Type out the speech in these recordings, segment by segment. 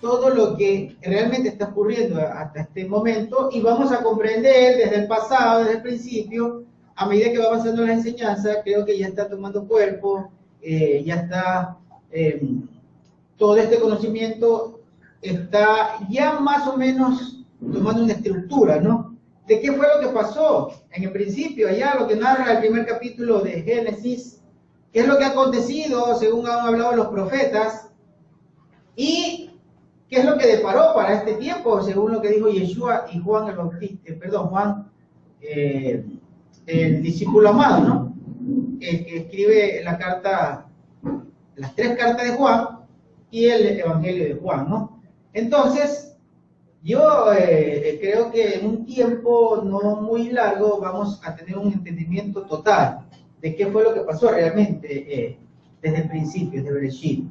todo lo que realmente está ocurriendo hasta este momento y vamos a comprender desde el pasado, desde el principio, a medida que va avanzando la enseñanza, creo que ya está tomando cuerpo, ya está, todo este conocimiento está ya más o menos tomando una estructura, ¿no? ¿De qué fue lo que pasó en el principio, allá lo que narra el primer capítulo de Génesis? ¿Qué es lo que ha acontecido según han hablado los profetas? Y ¿qué es lo que deparó para este tiempo, según lo que dijo Yeshua y Juan el Bautista, Juan, el discípulo amado, ¿no? El que escribe la carta, las 3 cartas de Juan y el Evangelio de Juan, ¿no? Entonces, yo creo que en un tiempo no muy largo vamos a tener un entendimiento total de qué fue lo que pasó realmente desde el principio, desde Bereshit.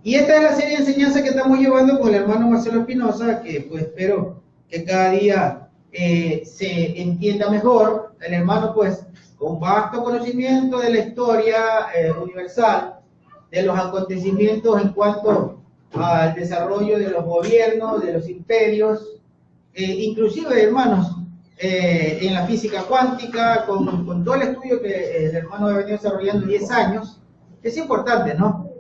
Y esta es la serie de enseñanza que estamos llevando con el hermano Marcelo Espinosa, que pues espero que cada día se entienda mejor. El hermano pues con vasto conocimiento de la historia universal, de los acontecimientos en cuanto al desarrollo de los gobiernos, de los imperios, inclusive hermanos, en la física cuántica, con todo el estudio que el hermano ha venido desarrollando 10 años, es importante, ¿no?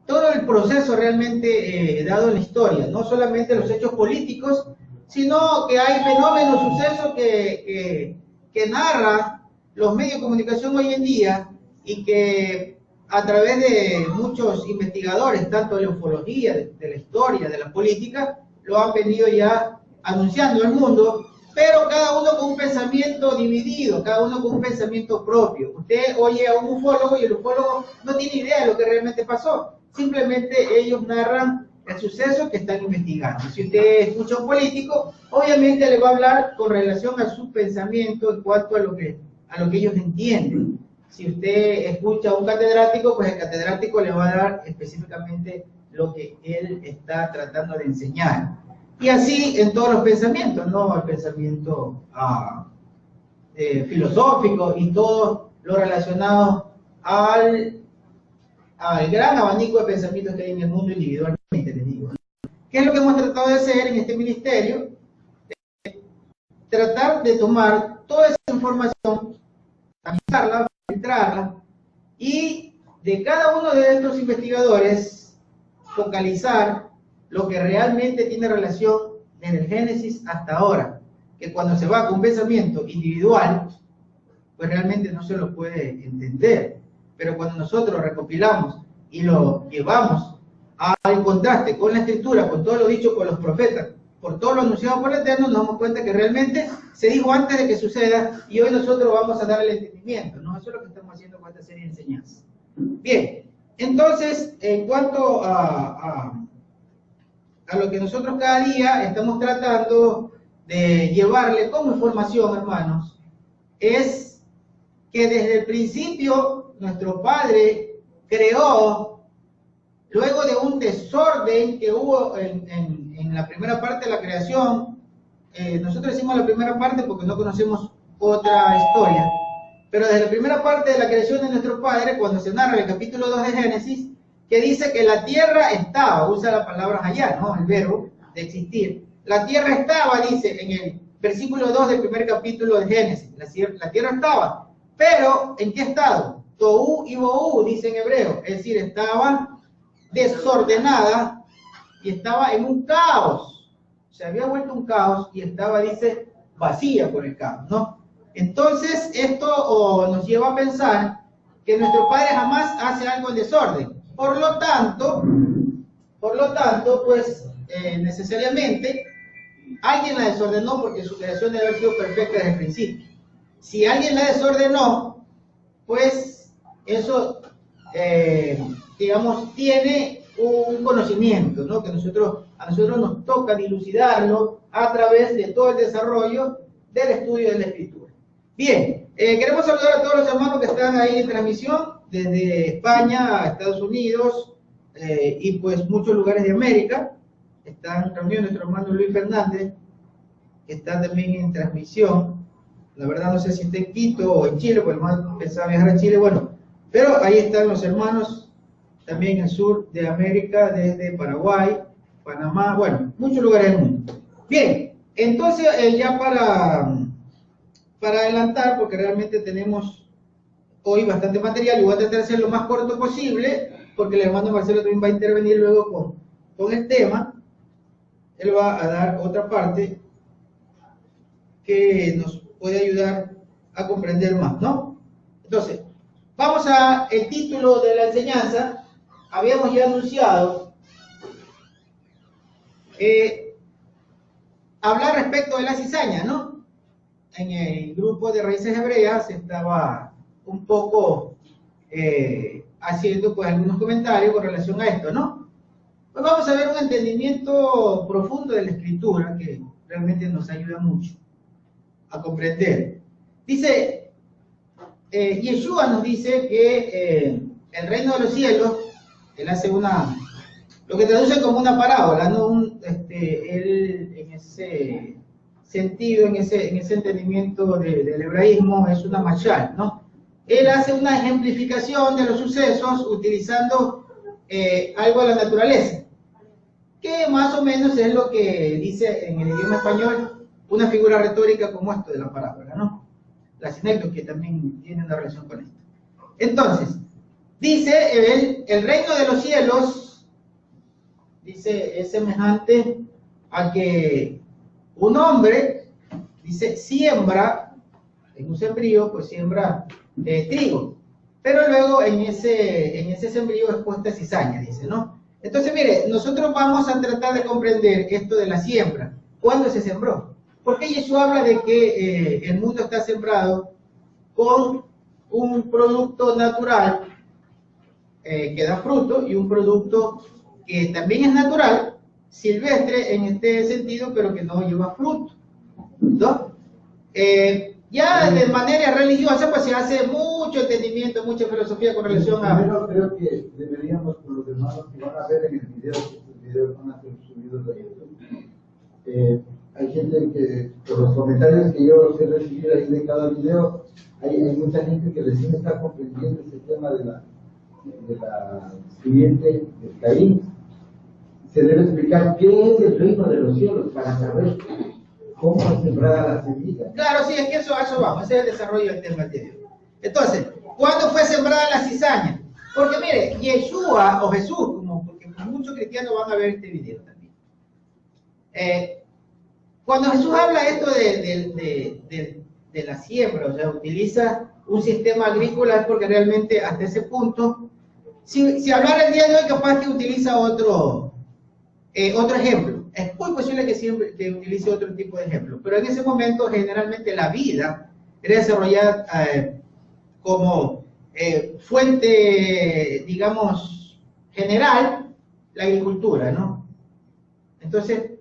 Todo el proceso realmente dado en la historia, no solamente los hechos políticos, sino que hay fenómenos, sucesos que narran los medios de comunicación hoy en día y que a través de muchos investigadores, tanto de la ufología, de la historia, de la política, lo han venido ya anunciando al mundo, pero cada uno con un pensamiento dividido, cada uno con un pensamiento propio. Usted oye a un ufólogo y el ufólogo no tiene idea de lo que realmente pasó. Simplemente ellos narran el suceso que están investigando. Si usted escucha a un político, obviamente le va a hablar con relación a su pensamiento en cuanto a lo que ellos entienden. Si usted escucha a un catedrático, pues el catedrático le va a dar específicamente lo que él está tratando de enseñar. Y así en todos los pensamientos, ¿no? El pensamiento filosófico y todo lo relacionado al gran abanico de pensamientos que hay en el mundo individualmente, les digo. ¿Qué es lo que hemos tratado de hacer en este ministerio? Tratar de tomar toda esa información, analizarla, filtrarla, y de cada uno de estos investigadores focalizar lo que realmente tiene relación desde el Génesis hasta ahora, que cuando se va con un pensamiento individual, pues realmente no se lo puede entender. Pero cuando nosotros recopilamos y lo llevamos al contraste con la escritura, con todo lo dicho por los profetas, por todo lo anunciado por el Eterno, nos damos cuenta que realmente se dijo antes de que suceda y hoy nosotros vamos a dar el entendimiento, ¿no? Eso es lo que estamos haciendo con esta serie de enseñanzas. Bien, entonces, en cuanto a lo que nosotros cada día estamos tratando de llevarle como información, hermanos, es que desde el principio nuestro Padre creó, luego de un desorden que hubo en la primera parte de la creación. Nosotros decimos la primera parte porque no conocemos otra historia, pero desde la primera parte de la creación de nuestro Padre, cuando se narra el capítulo 2 de Génesis, que dice que la tierra estaba, usa la palabra allá, ¿no? El verbo de existir. La tierra estaba, dice en el versículo 2 del primer capítulo de Génesis, la tierra estaba. Pero, ¿en qué estado? Tohu y Bohu, dice en hebreo. Es decir, estaba desordenada y estaba en un caos. Se había vuelto un caos y estaba, dice, vacía por el caos, ¿no? Entonces, esto nos lleva a pensar que nuestro Padre jamás hace algo en desorden. Por lo tanto, pues, necesariamente, alguien la desordenó porque su creación debe haber sido perfecta desde el principio. Si alguien la desordenó, pues eso, digamos, tiene un conocimiento, ¿no? Que a nosotros nos toca dilucidarlo a través de todo el desarrollo del estudio de la Escritura. Bien, queremos saludar a todos los hermanos que están ahí en transmisión, desde España a Estados Unidos y pues muchos lugares de América. están reunidos nuestro hermano Luis Fernández, que está también en transmisión. La verdad no sé si está en Quito o en Chile, porque el hermano pensaba viajar a Chile, bueno, pero ahí están los hermanos, también en el sur de América, desde Paraguay, Panamá, bueno, muchos lugares del mundo. Bien, entonces ya para adelantar, porque realmente tenemos hoy bastante material, y voy a tratar de ser lo más corto posible, porque el hermano Marcelo también va a intervenir luego con el tema. Él va a dar otra parte que nos puede ayudar a comprender más, ¿no? Entonces, vamos a el título de la enseñanza. Habíamos ya anunciado hablar respecto de la cizaña, ¿no? En el grupo de raíces hebreas estaba un poco haciendo pues algunos comentarios con relación a esto, ¿no? Pues vamos a ver un entendimiento profundo de la escritura que realmente nos ayuda mucho a comprender. Dice, Yeshua nos dice que el reino de los cielos, él hace lo que traduce como una parábola, ¿no? Él en ese sentido, en ese entendimiento del hebraísmo, es una mashal, ¿no? Él hace una ejemplificación de los sucesos utilizando algo de la naturaleza, que más o menos es lo que dice en el idioma español una figura retórica como esto de la parábola, ¿no? La sinécdoque, que también tiene una relación con esto. Entonces, dice, el reino de los cielos, dice, es semejante a que un hombre, dice, siembra, en un sembrío, pues siembra trigo, pero luego en ese sembrío es puesta cizaña, dice, ¿no? Entonces, mire, nosotros vamos a tratar de comprender esto de la siembra. ¿Cuándo se sembró? Porque Jesús habla de que el mundo está sembrado con un producto natural que da fruto y un producto que también es natural, silvestre en este sentido, pero que no lleva fruto, ¿no? Ya de manera religiosa, pues se hace mucho entendimiento, mucha filosofía con relación a... Primero creo que deberíamos, por los hermanos que van a ver en el video, que estos videos van a ser subidos a YouTube. Hay gente que, por los comentarios que yo he recibido ahí de cada video, hay mucha gente que recién está comprendiendo ese tema de la siguiente de Caín. Se debe explicar qué es el reino de los cielos para saber cómo es sembrada la semilla. Claro, sí, es que eso vamos, ese es el desarrollo del tema anterior. Entonces, ¿cuándo fue sembrada la cizaña? Porque mire, Yeshua o Jesús, porque muchos cristianos van a ver este video también. Cuando Jesús habla esto de la siembra, o sea, utiliza un sistema agrícola, es porque realmente hasta ese punto, si hablara el día de hoy, capaz que utiliza otro ejemplo. Es muy posible que utilice otro tipo de ejemplo, pero en ese momento generalmente la vida era desarrollada como fuente, digamos, general, la agricultura, ¿no? Entonces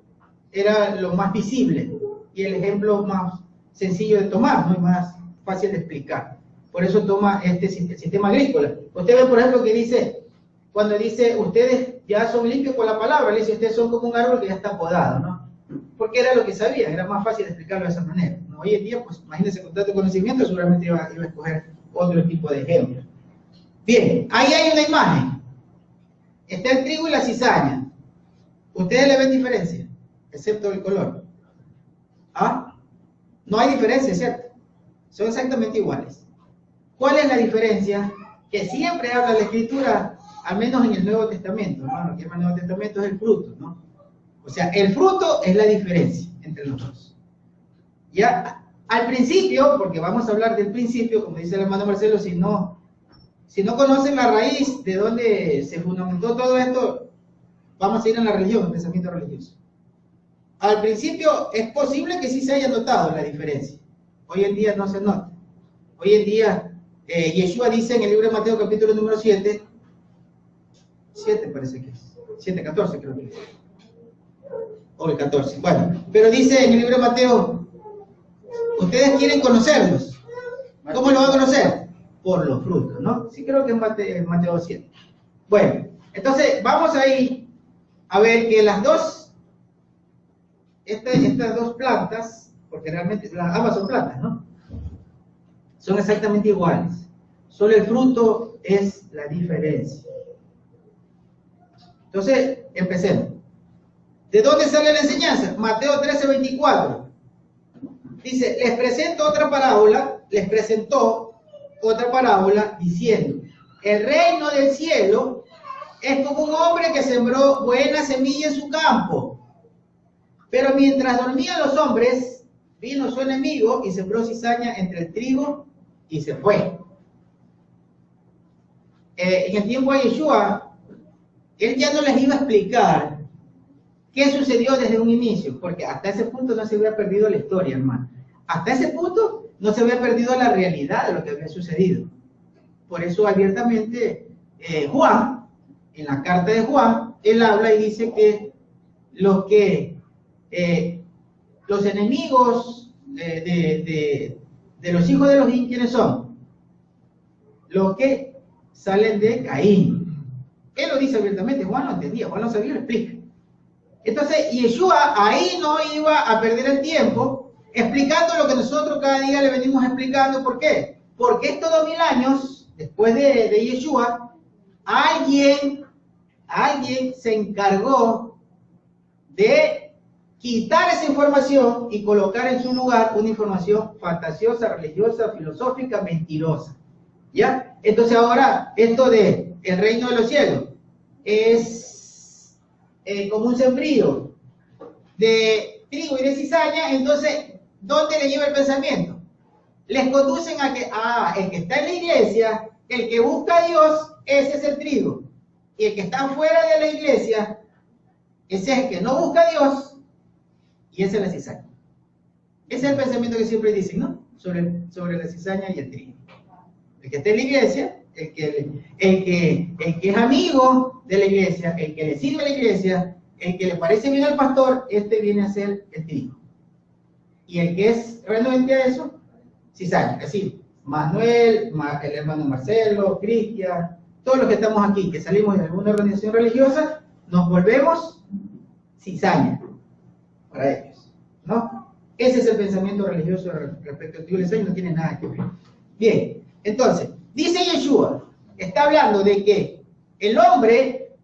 era lo más visible y el ejemplo más sencillo de tomar, ¿no? Y más fácil de explicar. Por eso toma este sistema agrícola. Usted ve, por ejemplo, que dice, cuando dice, ustedes ya son limpios por la palabra, le dice, ustedes son como un árbol que ya está podado, ¿no? Porque era lo que sabían, era más fácil explicarlo de esa manera, ¿no? Hoy en día, pues imagínense, con tanto conocimiento, seguramente iba a escoger otro tipo de ejemplo. Bien, ahí hay una imagen. Está el trigo y la cizaña. ¿Ustedes le ven diferencia? Excepto el color. ¿Ah? No hay diferencia, ¿cierto? Son exactamente iguales. ¿Cuál es la diferencia? Que siempre habla la Escritura, al menos en el Nuevo Testamento, ¿no? Lo que llama el Nuevo Testamento es el fruto, ¿no? O sea, el fruto es la diferencia entre los dos. Ya, al principio, porque vamos a hablar del principio, como dice el hermano Marcelo, si no conocen la raíz de donde se fundamentó todo esto, vamos a ir a la religión, el pensamiento religioso. Al principio es posible que sí se haya notado la diferencia. Hoy en día no se nota. Hoy en día, Yeshua dice en el libro de Mateo capítulo número 7 parece que es, 7:14 creo que es, o el 14, bueno, pero dice en el libro de Mateo, ustedes quieren conocerlos. ¿Cómo lo van a conocer? Por los frutos, ¿no? Sí creo que es Mateo 7. Bueno, entonces vamos a ir a ver que las dos estas dos plantas, porque realmente ambas son plantas, ¿no? Son exactamente iguales. Solo el fruto es la diferencia. Entonces, empecemos. ¿De dónde sale la enseñanza? Mateo 13:24. Dice, les presentó otra parábola diciendo, el reino del cielo es como un hombre que sembró buena semilla en su campo. Pero mientras dormían los hombres, vino su enemigo y sembró cizaña entre el trigo y se fue. En el tiempo de Yeshua, él ya no les iba a explicar qué sucedió desde un inicio, porque hasta ese punto no se había perdido la historia, hermano. Hasta ese punto no se había perdido la realidad de lo que había sucedido. Por eso abiertamente Juan, en la carta de Juan, él habla y dice que los enemigos de los hijos de Elohim, ¿quiénes son? Los que salen de Caín. Él lo dice abiertamente, Juan lo entendía, Juan lo sabía, lo explica. Entonces, Yeshua ahí no iba a perder el tiempo explicando lo que nosotros cada día le venimos explicando. ¿Por qué? Porque estos 2000 años, después de Yeshua, alguien se encargó de quitar esa información y colocar en su lugar una información fantasiosa, religiosa, filosófica, mentirosa. ¿Ya? Entonces ahora, esto de el reino de los cielos es como un sembrío de trigo y de cizaña. Entonces, ¿dónde le lleva el pensamiento? Les conducen a que, el que está en la iglesia, el que busca a Dios, ese es el trigo. Y el que está fuera de la iglesia, ese es el que no busca a Dios, y ese es la cizaña. Ese es el pensamiento que siempre dicen, ¿no? Sobre la cizaña y el trigo. El que está en la iglesia, el que es amigo de la iglesia, el que le sirve a la iglesia, el que le parece bien al pastor, este viene a ser el trigo. Y el que es renuente a eso, cizaña. Es decir, Manuel, el hermano Marcelo, Cristian, todos los que estamos aquí, que salimos de alguna organización religiosa, nos volvemos cizaña para ellos, ¿no? Ese es el pensamiento religioso respecto al trigo y la cizaña, no tiene nada que ver. Bien, entonces, dice Yeshua, está hablando de que el hombre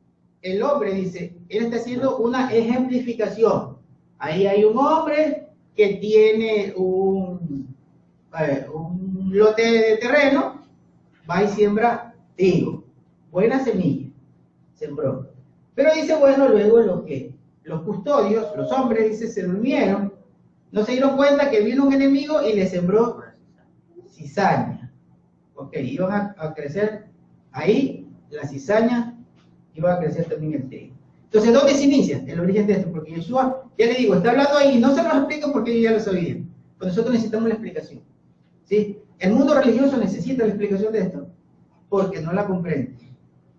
dice, él está haciendo una ejemplificación. Ahí hay un hombre que tiene un lote de terreno, va y siembra trigo, buena semilla, sembró. Pero dice, bueno, luego los custodios, los hombres, dice, se durmieron, no se dieron cuenta que vino un enemigo y le sembró cizaña. Ok, iban a crecer ahí, la cizaña, iba a crecer también el trigo. Entonces, ¿dónde se inicia el origen de esto? Porque Yeshua, ya le digo, está hablando ahí, no se nos explica porque ellos ya lo sabían. Pero nosotros necesitamos la explicación. ¿Sí? El mundo religioso necesita la explicación de esto, porque no la comprende.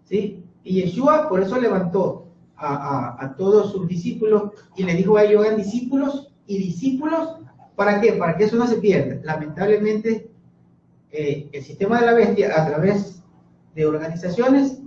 ¿Sí? Y Yeshua por eso levantó a todos sus discípulos y le dijo a ellos, hagan discípulos y discípulos, ¿para qué? Para que eso no se pierda. Lamentablemente, el sistema de la bestia, a través de organizaciones,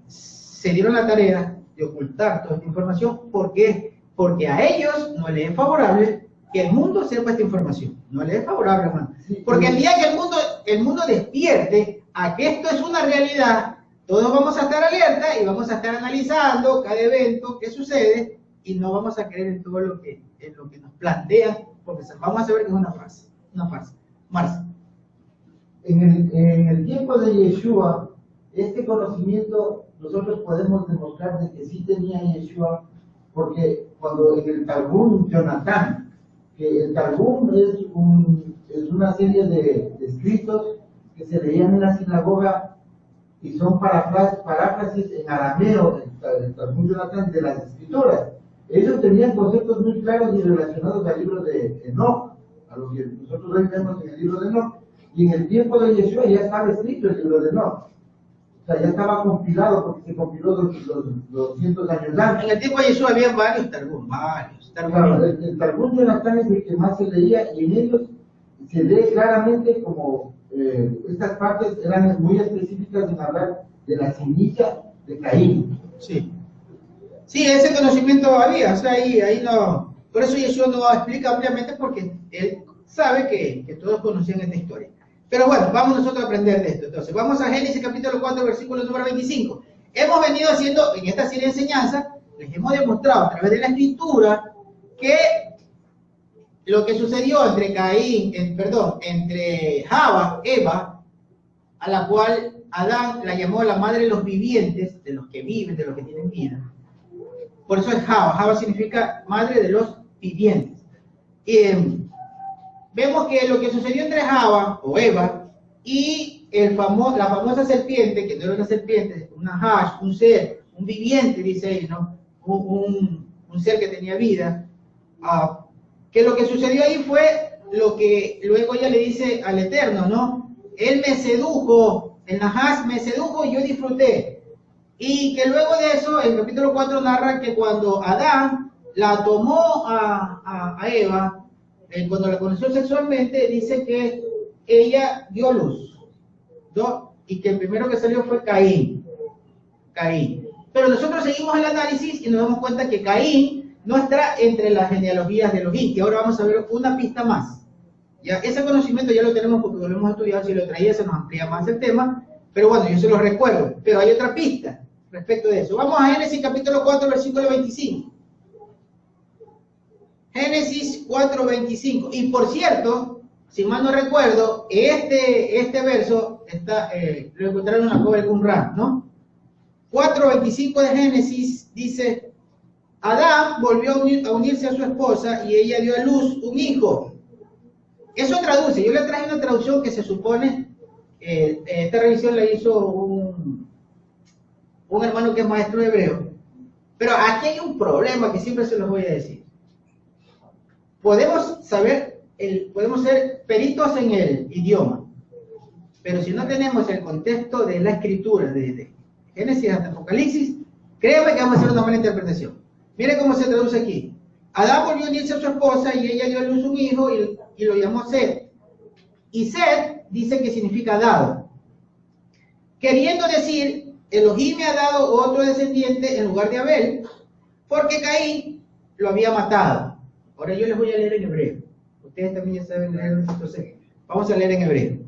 se dieron la tarea de ocultar toda esta información. ¿Por qué? Porque a ellos no les es favorable que el mundo sepa esta información. No les es favorable, hermano. Porque el día que el mundo despierte a que esto es una realidad, todos vamos a estar alerta y vamos a estar analizando cada evento que sucede y no vamos a creer en todo lo que nos plantean, porque vamos a saber que es una farsa. Una farsa. Marcia. En el tiempo de Yeshua, este conocimiento nosotros podemos demostrar de que sí tenía Yeshua, porque cuando en el Talmud Jonatán, que el Talmud es una serie de escritos que se leían en la sinagoga y son paráfrasis en arameo, el Talmud Jonatán, de las escrituras. Ellos tenían conceptos muy claros y relacionados al libro de Enoch, a lo que nosotros hoy vemos en el libro de Enoch. Y en el tiempo de Yeshua ya estaba escrito el libro de Enoch. O sea, ya estaba compilado, porque se compiló los 200 años antes. En el tiempo de Yeshua había varios Targum, Claro, el Talmud Jonatán es el que más se leía, y en ellos se lee claramente como estas partes eran muy específicas en hablar de la semilla de Caín. Sí. Sí, ese conocimiento había, o sea, ahí no. Por eso Yeshua no explica ampliamente porque él sabe que todos conocían esta historia. Pero bueno, vamos nosotros a aprender de esto. Entonces, vamos a Génesis capítulo 4, versículo número 25. Hemos venido haciendo, en esta serie de enseñanzas, les hemos demostrado a través de la escritura que lo que sucedió entre entre Eva, a la cual Adán la llamó la madre de los vivientes, de los que viven, de los que tienen vida. Por eso es Java significa madre de los vivientes. Vemos que lo que sucedió entre Java o Eva y la famosa serpiente, que no era una serpiente, una hash, un ser, un viviente, dice él, ¿no? Un ser que tenía vida, que lo que sucedió ahí fue lo que luego ella le dice al Eterno, ¿no? Él me sedujo, el Nahash me sedujo y yo disfruté. Y que luego de eso, el capítulo 4 narra que cuando Adán la tomó a Eva, cuando la conoció sexualmente, dice que ella dio luz, ¿no? Y que el primero que salió fue Caín. Pero nosotros seguimos el análisis y nos damos cuenta que Caín no está entre las genealogías de Elohim, que ahora vamos a ver una pista más. Ya, ese conocimiento ya lo tenemos porque lo hemos estudiado, si lo traía se nos amplía más el tema, pero bueno, yo se lo recuerdo, pero hay otra pista respecto de eso. Vamos a Génesis capítulo 4, versículo 25. Génesis 4, 25. Y por cierto, si mal no recuerdo, este verso lo encontraron en la Cueva del Qumran, ¿no? 4:25 de Génesis dice: Adán volvió a unirse a su esposa y ella dio a luz un hijo. Eso traduce, yo le traje una traducción que se supone, esta revisión la hizo un hermano que es maestro de hebreo. Pero aquí hay un problema que siempre se los voy a decir. Podemos ser peritos en el idioma, pero si no tenemos el contexto de la escritura, de Génesis hasta Apocalipsis, créeme que vamos a hacer una mala interpretación. Mire cómo se traduce aquí. Adán volvió a unirse a su esposa y ella dio a luz un hijo y lo llamó Set. Y Set dice que significa dado. Queriendo decir, Elohim me ha dado otro descendiente en lugar de Abel, porque Caín lo había matado. Ahora yo les voy a leer en hebreo. Ustedes también ya saben leer, entonces vamos a leer en hebreo.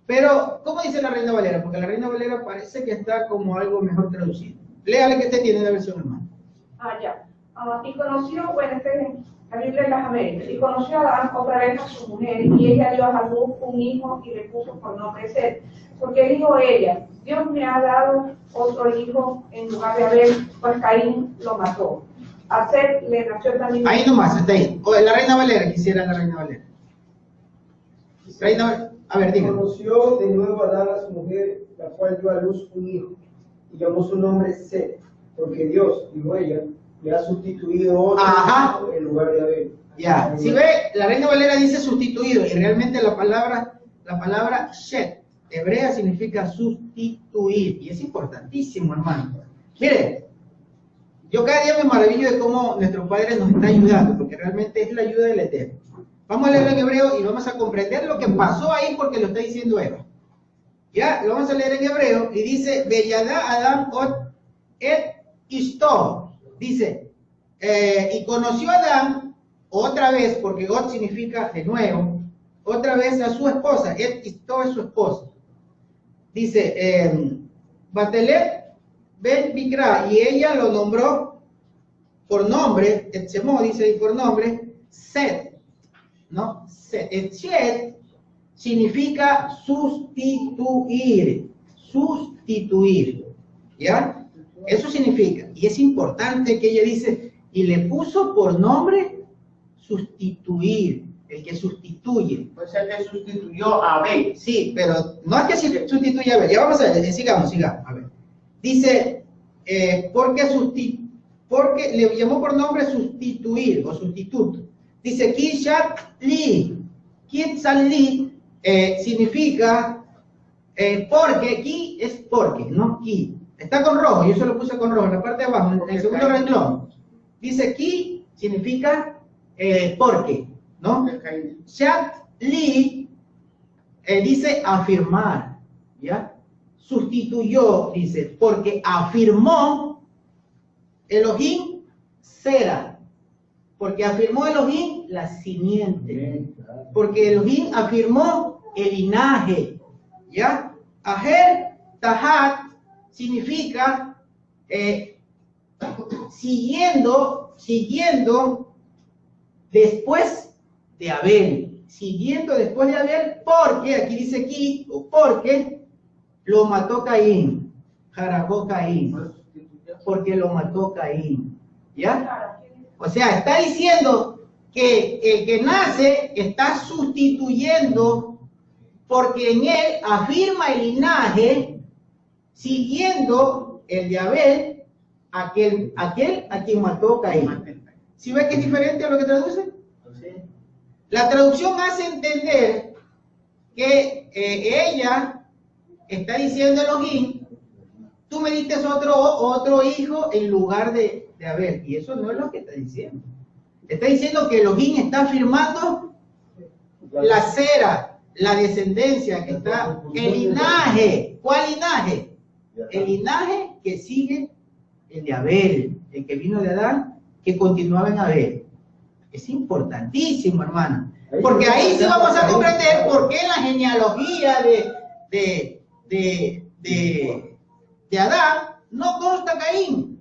Pero, ¿cómo dice la Reina Valera? Porque la Reina Valera parece que está como algo mejor traducido. Léale que usted tiene la versión hermana. Ya. Y conoció, bueno, este es la Biblia de las Américas, y conoció a Adán otra vez a su mujer, y ella dio a luz un hijo y le puso por nombre Set, porque dijo ella: Dios me ha dado otro hijo en lugar de Abel, pues Caín lo mató. A Set le nació también. Ahí nomás, está ahí. O la Reina Valera, quisiera la Reina Valera. A ver, dígame. Conoció de nuevo a Adán a su mujer, la cual dio a luz un hijo, y llamó su nombre Set, porque Dios, dijo ella, le ha sustituido otro hijo en lugar de Abel. Ya, si ve, la Reina Valera dice sustituido, y realmente la palabra Shet, hebrea, significa sustituir, y es importantísimo, hermano. Mire, yo cada día me maravillo de cómo nuestro Padre nos está ayudando, porque realmente es la ayuda del Eterno. Vamos a leerlo en hebreo y vamos a comprender lo que pasó ahí porque lo está diciendo Eva. Ya, lo vamos a leer en hebreo y dice: Beyadá Adam ot et Ishto. Dice, y conoció a Adán otra vez, porque ot significa de nuevo, otra vez a su esposa, et Ishto es su esposa. Dice, Batelet ben Bikra, y ella lo nombró por nombre, Etzemó, dice ahí por nombre, Set, ¿no? Set. Set significa sustituir, ¿ya? Eso significa, y es importante que ella dice, y le puso por nombre sustituir, el que sustituye. Pues él le sustituyó a Abel. Sí, pero no es que sustituya a Abel. Ya vamos a ver, sigamos, a ver. Dice, porque le llamó por nombre sustituir o sustituto. Dice, Kishat Li. Kishat Li significa porque, ki es porque, no ki. Está con rojo, yo se lo puse con rojo en la parte de abajo, en el segundo renglón. Dice ki significa porque, ¿no? Shat li dice afirmar, ¿ya? Sustituyó, dice, porque afirmó Elohim Sera, porque afirmó Elohim la simiente, porque Elohim afirmó el linaje, ¿ya? Aher Tahat significa siguiendo después de Abel, porque, aquí dice aquí, porque lo mató Caín, Jarabó Caín, porque lo mató Caín, ¿ya? O sea, está diciendo que el que nace está sustituyendo, porque en él afirma el linaje, siguiendo el de Abel, aquel a quien mató Caín. ¿Sí ve que es diferente a lo que traduce? La traducción hace entender que ella está diciendo Elohim, tú me diste otro hijo en lugar de Abel, y eso no es lo que está diciendo. Está diciendo que Elohim está afirmando la cera, la descendencia, que está el linaje. ¿Cuál linaje? El linaje que sigue el de Abel, el que vino de Adán, que continuaba en Abel. Es importantísimo, hermano, porque ahí sí vamos a comprender por qué la genealogía de Adán no consta Caín,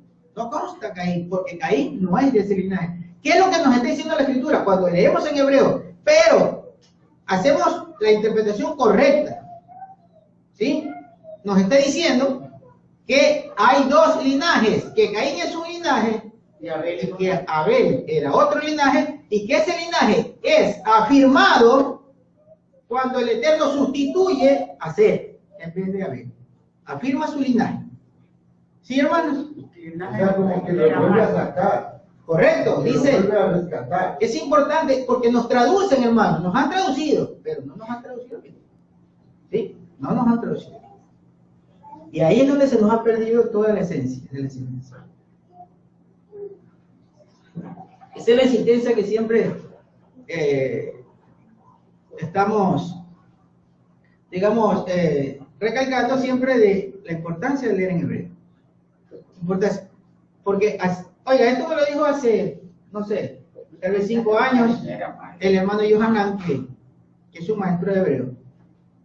porque Caín no es de ese linaje. ¿Qué es lo que nos está diciendo la Escritura? Cuando leemos en hebreo, pero hacemos la interpretación correcta, ¿sí? Nos está diciendo que hay dos linajes, que Caín es un linaje y que Abel era otro linaje, y que ese linaje es afirmado cuando el Eterno sustituye a Seth en vez de Abel. Afirma su linaje. ¿Sí, hermanos? O sea, como que lo vuelve a sacar. Correcto, dice. Lo vuelve a rescatar. Es importante porque nos traducen, hermanos, nos han traducido, pero no nos han traducido bien. ¿Sí? No nos han traducido. Y ahí es donde se nos ha perdido toda la esencia de la existencia. Esa es la existencia que siempre estamos, digamos, recalcando siempre de la importancia de leer en hebreo. Porque, oiga, esto me lo dijo hace, no sé, tal vez 5 años, el hermano Yohanan, que es un maestro de hebreo.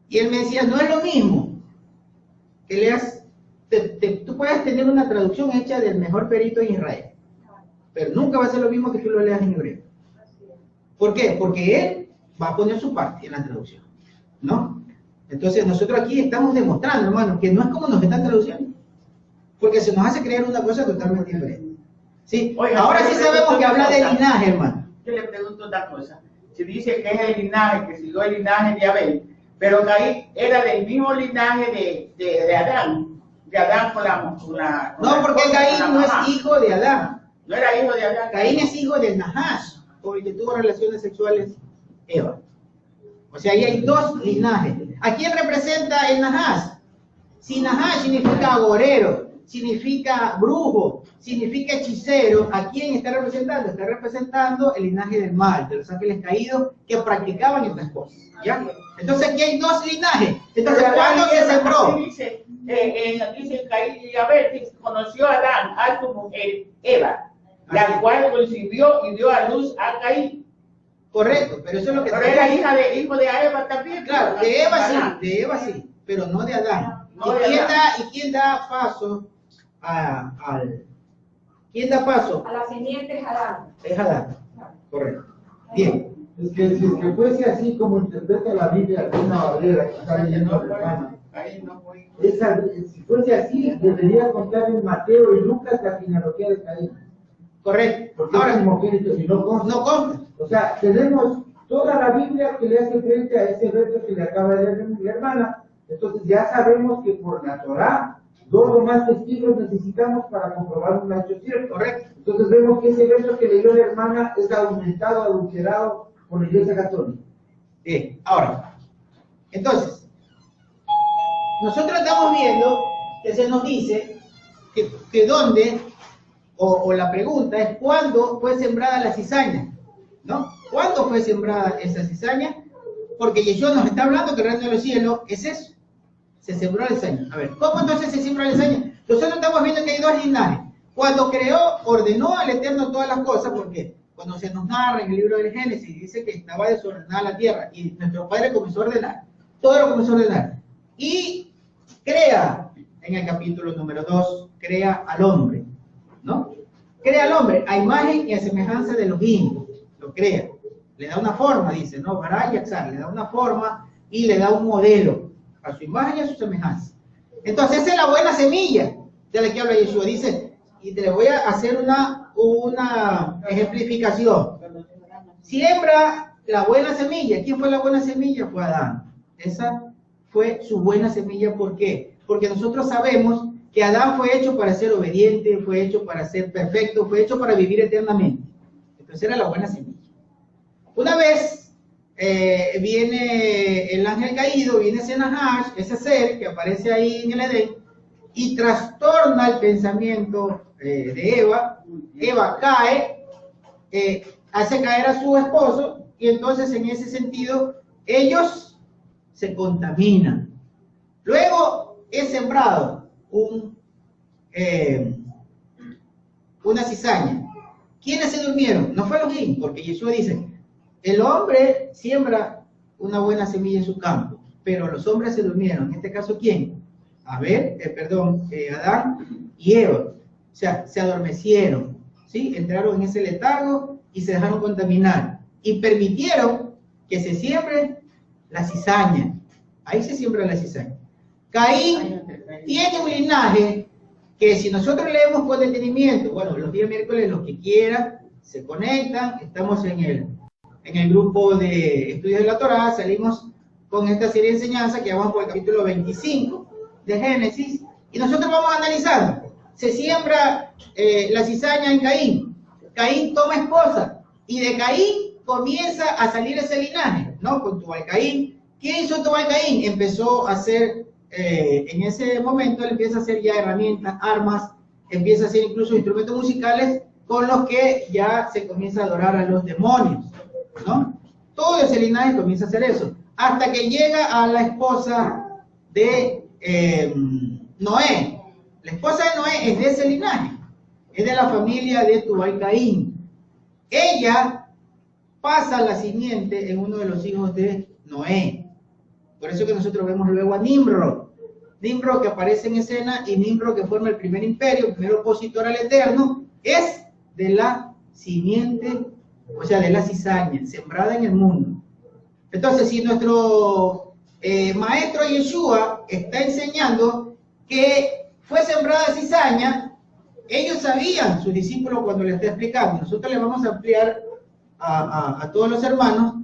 Y él me decía, no es lo mismo que leas, tú puedes tener una traducción hecha del mejor perito en Israel, pero nunca va a ser lo mismo que tú lo leas en hebreo. ¿Por qué? Porque él va a poner su parte en la traducción, ¿no? Entonces nosotros aquí estamos demostrando, hermano, que no es como nos están traduciendo, porque se nos hace creer una cosa totalmente diferente. ¿Sí? Oiga, ahora sí sabemos que habla de linaje, hermano. Yo le pregunto una cosa. Se dice que es el linaje, que siguió el linaje de Abel, pero Caín era del mismo linaje de Adán. De Adán con la no, porque Caín no es hijo de Adán. No era hijo de Adán. Caín es hijo del Nahash, con el que tuvo relaciones sexuales Eva. O sea, ahí hay dos linajes. ¿A quién representa el Nahash? Si Nahash significa agorero, significa brujo, significa hechicero, ¿a quién está representando? Está representando el linaje del mal, de los ángeles caídos que practicaban estas cosas, ¿ya? Entonces aquí hay dos linajes. Entonces, ¿cuándo se sembró? Dice Caín y Abel conoció a Adán, a su mujer Eva, la cual concibió y dio a luz a Caín. Correcto, pero eso es lo que... Pero era hijo de Eva también. Claro, de Eva sí, pero no de Adán. No ¿Y quién da paso ¿quién da paso? A la simiente es Adán. Es Adán. Correcto. Bien. Es que si fuese así como interpreta la Biblia, que es una barrera que está leyendo la hermana, si fuese así, debería contar en Mateo y Lucas la genealogía de Caín. Correcto. Porque ahora primogénito, si no consta. No consta. O sea, tenemos toda la Biblia que le hace frente a ese verso que le acaba de leer mi hermana. Entonces ya sabemos que por la Torá, 2 o más testigos necesitamos para comprobar un hecho cierto. Correcto. Entonces vemos que ese verso que leyó la hermana es aumentado, adulterado por la Iglesia Católica. Bien, ahora, entonces, nosotros estamos viendo que se nos dice que dónde, o la pregunta es cuándo fue sembrada la cizaña, ¿no? ¿Cuándo fue sembrada esa cizaña? Porque Yeshua nos está hablando que el reino de los cielos es eso. Se sembró la cizaña. A ver, ¿cómo entonces se sembró la cizaña? Nosotros estamos viendo que hay dos linajes. Cuando creó, ordenó al Eterno todas las cosas, porque cuando se nos narra en el libro del Génesis, dice que estaba desordenada la tierra, y nuestro Padre comenzó a ordenar, todo lo comenzó a ordenar, y crea, en el capítulo número 2, crea al hombre, ¿no? Crea al hombre a imagen y a semejanza de Elohim, lo crea, le da una forma, dice, ¿no? Bará y Axar, le da una forma y le da un modelo, a su imagen y a su semejanza. Entonces, esa es la buena semilla de la que habla Yeshua, dice, y te voy a hacer una ejemplificación. Siembra la buena semilla. ¿Quién fue la buena semilla? Fue Adán. Esa fue su buena semilla. ¿Por qué? Porque nosotros sabemos que Adán fue hecho para ser obediente, fue hecho para ser perfecto, fue hecho para vivir eternamente. Entonces era la buena semilla. Una vez viene el ángel caído, viene ese Nahash, ese ser que aparece ahí en el Edén, y trastorna el pensamiento de Eva. Eva cae, hace caer a su esposo, y entonces en ese sentido ellos se contaminan. Luego es sembrado una cizaña. ¿Quiénes se durmieron? No fue Elohim, porque Yeshua dice, el hombre siembra una buena semilla en su campo, pero los hombres se durmieron. En este caso, ¿quién? Adán y Eva. O sea, se adormecieron, ¿sí? Entraron en ese letargo y se dejaron contaminar. Y permitieron que se siembre la cizaña. Ahí se siembra la cizaña. Caín tiene un linaje que si nosotros leemos con detenimiento, bueno, los días miércoles, los que quieran, se conectan, estamos en el grupo de estudios de la Torá, salimos con esta serie de enseñanzas que vamos por el capítulo 25 de Génesis, y nosotros vamos analizando. Se siembra la cizaña en Caín. Caín toma esposa, y de Caín comienza a salir ese linaje, ¿no? Con Tubal-Caín. ¿Qué hizo Tubal-Caín? Empezó a hacer, en ese momento, él empieza a hacer ya herramientas, armas, empieza a hacer incluso instrumentos musicales con los que ya se comienza a adorar a los demonios, ¿no? Todo ese linaje comienza a hacer eso, hasta que llega a la esposa de Noé. La esposa de Noé es de ese linaje, es de la familia de Tubal-Caín. Ella pasa la simiente en uno de los hijos de Noé. Por eso que nosotros vemos luego a Nimrod. Nimrod que aparece en escena, y Nimrod que forma el primer imperio, el primer opositor al Eterno, es de la simiente, o sea, de la cizaña, sembrada en el mundo. Entonces, si nuestro maestro Yeshua está enseñando que fue sembrada cizaña, ellos sabían, sus discípulos, cuando les está explicando. Nosotros les vamos a ampliar a todos los hermanos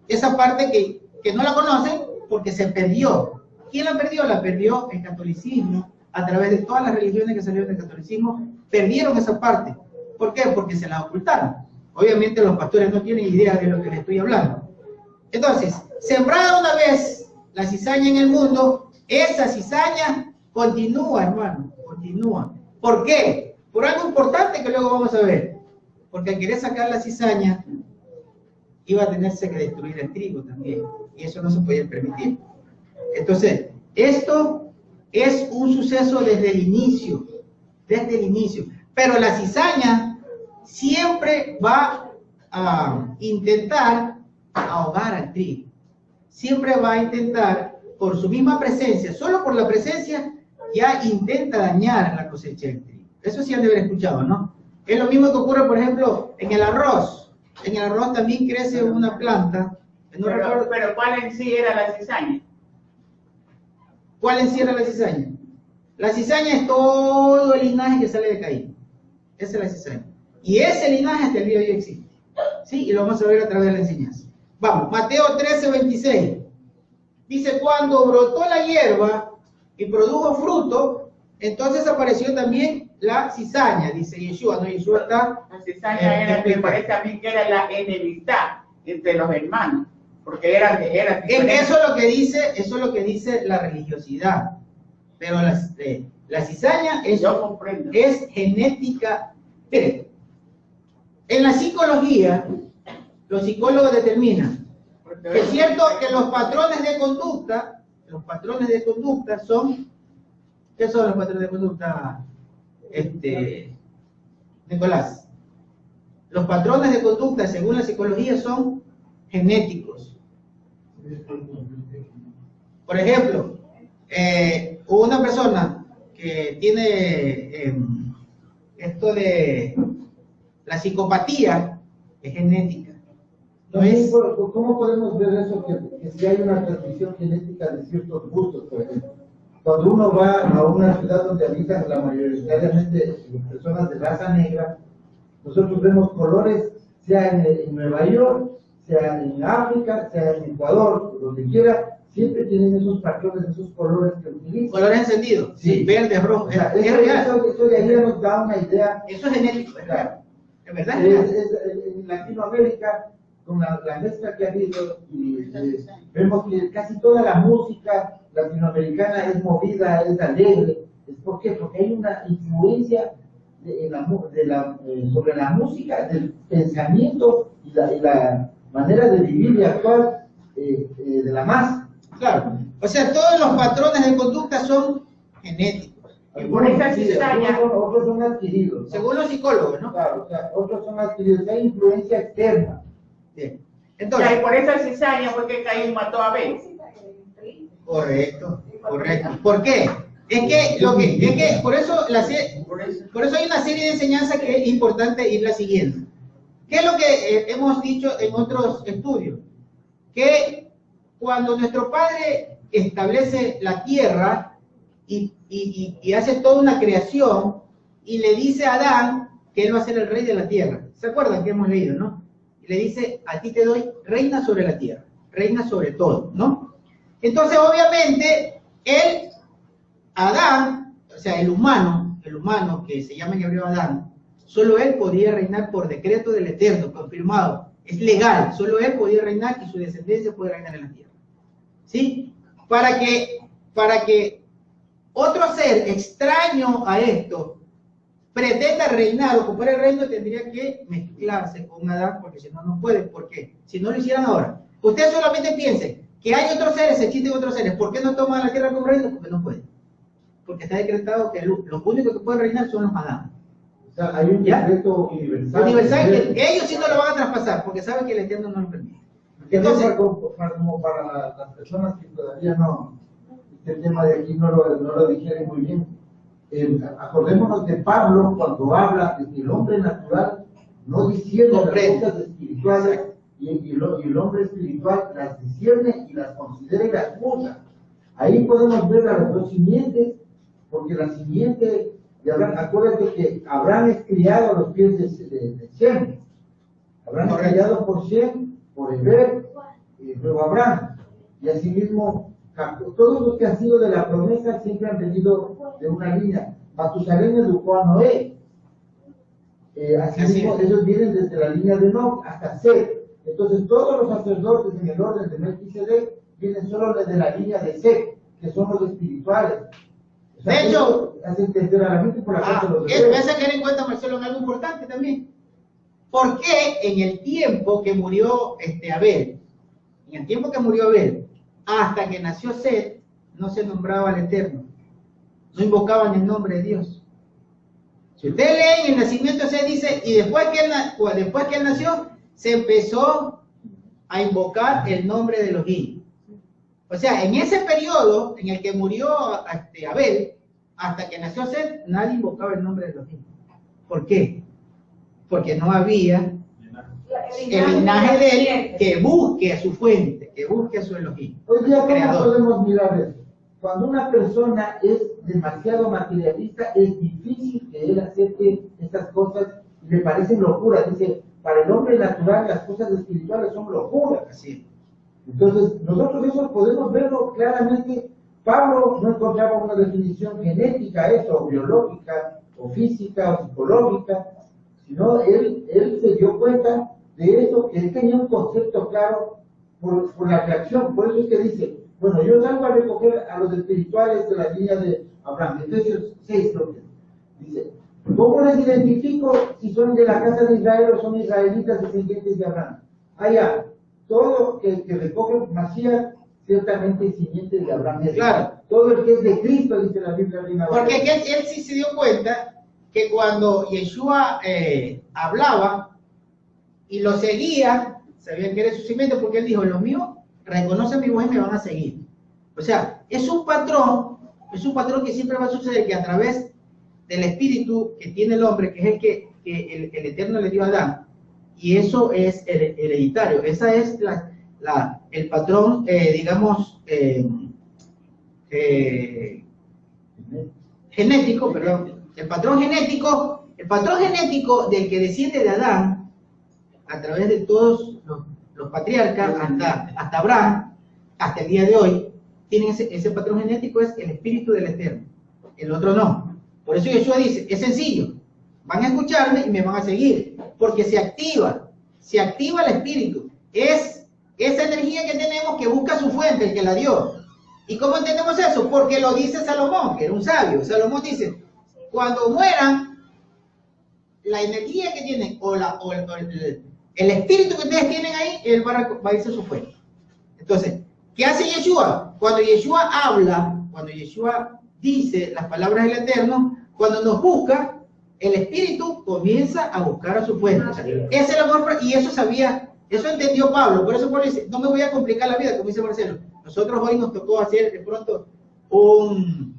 esa parte que no la conocen porque se perdió. ¿Quién la perdió? La perdió el catolicismo. A través de todas las religiones que salieron del catolicismo, perdieron esa parte. ¿Por qué? Porque se la ocultaron. Obviamente los pastores no tienen idea de lo que les estoy hablando. Entonces, sembrada una vez la cizaña en el mundo, esa cizaña continúa, hermano, continúa. ¿Por qué? Por algo importante que luego vamos a ver. Porque al querer sacar la cizaña, iba a tenerse que destruir el trigo también. Y eso no se podía permitir. Entonces, esto es un suceso desde el inicio. Desde el inicio. Pero la cizaña siempre va a intentar ahogar al trigo. Siempre va a intentar, por su misma presencia, solo por la presencia, ya intenta dañar la cosecha del trigo. Eso sí han de haber escuchado, ¿no? Es lo mismo que ocurre, por ejemplo, en el arroz. En el arroz también crece una planta. No recuerdo, pero ¿cuál en sí era la cizaña? ¿Cuál en sí era la cizaña? La cizaña es todo el linaje que sale de Caín. Esa es la cizaña. Y ese linaje hasta el día de hoy existe. ¿Sí? Y lo vamos a ver a través de la enseñanza. Vamos, Mateo 13:26. Dice, cuando brotó la hierba y produjo fruto, entonces apareció también la cizaña, dice Yeshua. No, Yeshua está... La cizaña era, me parece a mí que era la enemistad entre los hermanos, porque era eso es lo que dice la religiosidad. Pero la cizaña es genética. Mire, en la psicología, los psicólogos determinan que es cierto que los patrones de conducta son, ¿qué son los patrones de conducta? Nicolás, los patrones de conducta según la psicología son genéticos. Por ejemplo, una persona que tiene esto de la psicopatía es genética. No es... ¿Cómo podemos ver eso? Que si hay una transmisión genética de ciertos gustos, por ejemplo. Cuando uno va a una ciudad donde habitan la mayoritariamente personas de raza negra, nosotros vemos colores, sea en Nueva York, sea en África, sea en Ecuador, donde quiera, siempre tienen esos patrones, esos colores que utilizan. Colores encendidos, sí, verde, rojo. O sea, eso de ahí nos da una idea. Eso es genético, es real. ¿Es verdad? En Latinoamérica, con la mezcla que ha habido, vemos que casi toda la música latinoamericana es movida, es alegre. ¿Por qué? Porque hay una influencia sobre la música, del pensamiento y la manera de vivir y actuar de la masa. Claro. O sea, todos los patrones de conducta son genéticos. Y por esa cizaña, otros son adquiridos, ¿no? Según los psicólogos, ¿no? Claro, o sea, otros son adquiridos, hay influencia externa. Bien. Entonces, y por esa cizaña fue que Caín mató a Abel. Correcto, correcto. ¿Por qué? Por eso hay una serie de enseñanzas que es importante irla siguiendo. ¿Qué es lo que hemos dicho en otros estudios? Que cuando nuestro Padre establece la tierra y hace toda una creación y le dice a Adán que él va a ser el rey de la tierra. ¿Se acuerdan que hemos leído, no? Y le dice, a ti te doy reina sobre la tierra, reina sobre todo, ¿no? Entonces, obviamente, Adán, o sea, el humano que se llama en hebreo Adán, solo él podía reinar por decreto del Eterno, confirmado. Es legal, solo él podía reinar y su descendencia puede reinar en la tierra. ¿Sí? Para que otro ser extraño a esto pretenda reinar, ocupar el reino, tendría que mezclarse con Adán, porque si no, no puede. ¿Por qué? Si no lo hicieran ahora. Ustedes solamente piensen que hay otros seres, existen otros seres. ¿Por qué no toman la tierra como reino? Porque no pueden. Porque está decretado que los únicos que pueden reinar son los Adán. O sea, hay un decreto universal. Universal, que ellos sí no lo van a traspasar, porque saben que el Eterno no lo permite. Entonces, como para las personas que todavía no, este tema de aquí no lo digieren muy bien, acordémonos de Pablo cuando habla de que el hombre natural no discierne las cosas espirituales y el hombre espiritual las discierne y las considera y las juzga. Ahí podemos ver a las dos simientes, porque la simiente de Abraham, acuérdate que Abraham es criado a los pies de Shem. Abraham es criado por Shem, por Heber, y luego Abraham. Y asimismo, todos los que han sido de la promesa siempre han venido de una línea. Matusalén educó a Noé. Asimismo, ellos vienen desde la línea de Enoc hasta Seth. Entonces, todos los sacerdotes en el orden de Melquisedec vienen solo desde la línea de Seth, que son los espirituales. O sea, de hecho, hace entender a la gente por la cosa de los hebreos. Me hace tener en cuenta, Marcelo, en algo importante también. ¿Por qué en el tiempo que murió Abel, hasta que nació Seth, no se nombraba al Eterno? No invocaban el nombre de Dios. Si ustedes leen el nacimiento de Seth, dice, y después que él nació, se empezó a invocar el nombre de Elohim. O sea, en ese periodo en el que murió Abel, hasta que nació Seth, nadie invocaba el nombre de Elohim. ¿Por qué? Porque no había el linaje de él que busque a su fuente, que busque a su Elohim. Hoy día, ¿cómo podemos mirar eso? Cuando una persona es demasiado materialista, es difícil que él acepte estas cosas y le parecen locuras. Dice, para el hombre natural las cosas espirituales son locuras. Así. Entonces, nosotros eso podemos verlo claramente. Pablo no encontraba una definición genética a eso, o biológica, o física, o psicológica, sino él se dio cuenta de eso, que él tenía un concepto claro por la reacción. Por eso es que dice, bueno, yo salgo a recoger a los espirituales de la línea de Abraham. Efesios 6 creo que dice, ¿cómo les identifico si son de la casa de Israel o son israelitas descendientes de Abraham? Allá, todo el que recoge Masías, ciertamente es simiente de Abraham. Claro. Todo el que es de Cristo, dice la Biblia. Porque él sí se dio cuenta que cuando Yeshua hablaba y lo seguía, sabían que era su simiente, porque él dijo, los míos reconocen mi voz y me van a seguir. O sea, es un patrón que siempre va a suceder, que a través del espíritu que tiene el hombre, que es el que el Eterno le dio a Adán, y eso es hereditario. Esa es el patrón, digamos, genético, perdón. El patrón genético del que desciende de Adán, a través de todos los patriarcas, hasta Abraham, hasta el día de hoy, tienen ese patrón genético, es el espíritu del Eterno. El otro no. Por eso Yeshua dice, es sencillo, van a escucharme y me van a seguir, porque se activa el espíritu. Es esa energía que tenemos que busca su fuente, el que la dio. ¿Y cómo entendemos eso? Porque lo dice Salomón, que era un sabio. Salomón dice, cuando mueran, la energía que tienen, el espíritu que ustedes tienen ahí, él va a irse a su fuente. Entonces, ¿qué hace Yeshua? Cuando Yeshua habla, cuando Yeshua dice las palabras del Eterno, cuando nos busca, el espíritu comienza a buscar a su fuente. O sea, es el amor, y eso entendió Pablo. Por eso Pablo dice, no me voy a complicar la vida, como dice Marcelo. Nosotros hoy nos tocó hacer de pronto un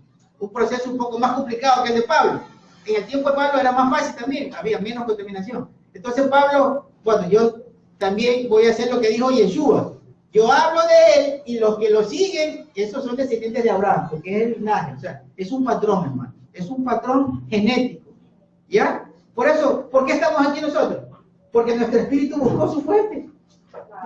proceso un poco más complicado que el de Pablo. En el tiempo de Pablo era más fácil también, había menos contaminación. Entonces Pablo, bueno, yo también voy a hacer lo que dijo Yeshua. Yo hablo de él y los que lo siguen, esos son descendientes de Abraham, porque es el linaje, o sea, es un patrón, hermano, es un patrón genético, ¿ya? Por eso, ¿por qué estamos aquí nosotros? Porque nuestro espíritu buscó su fuente,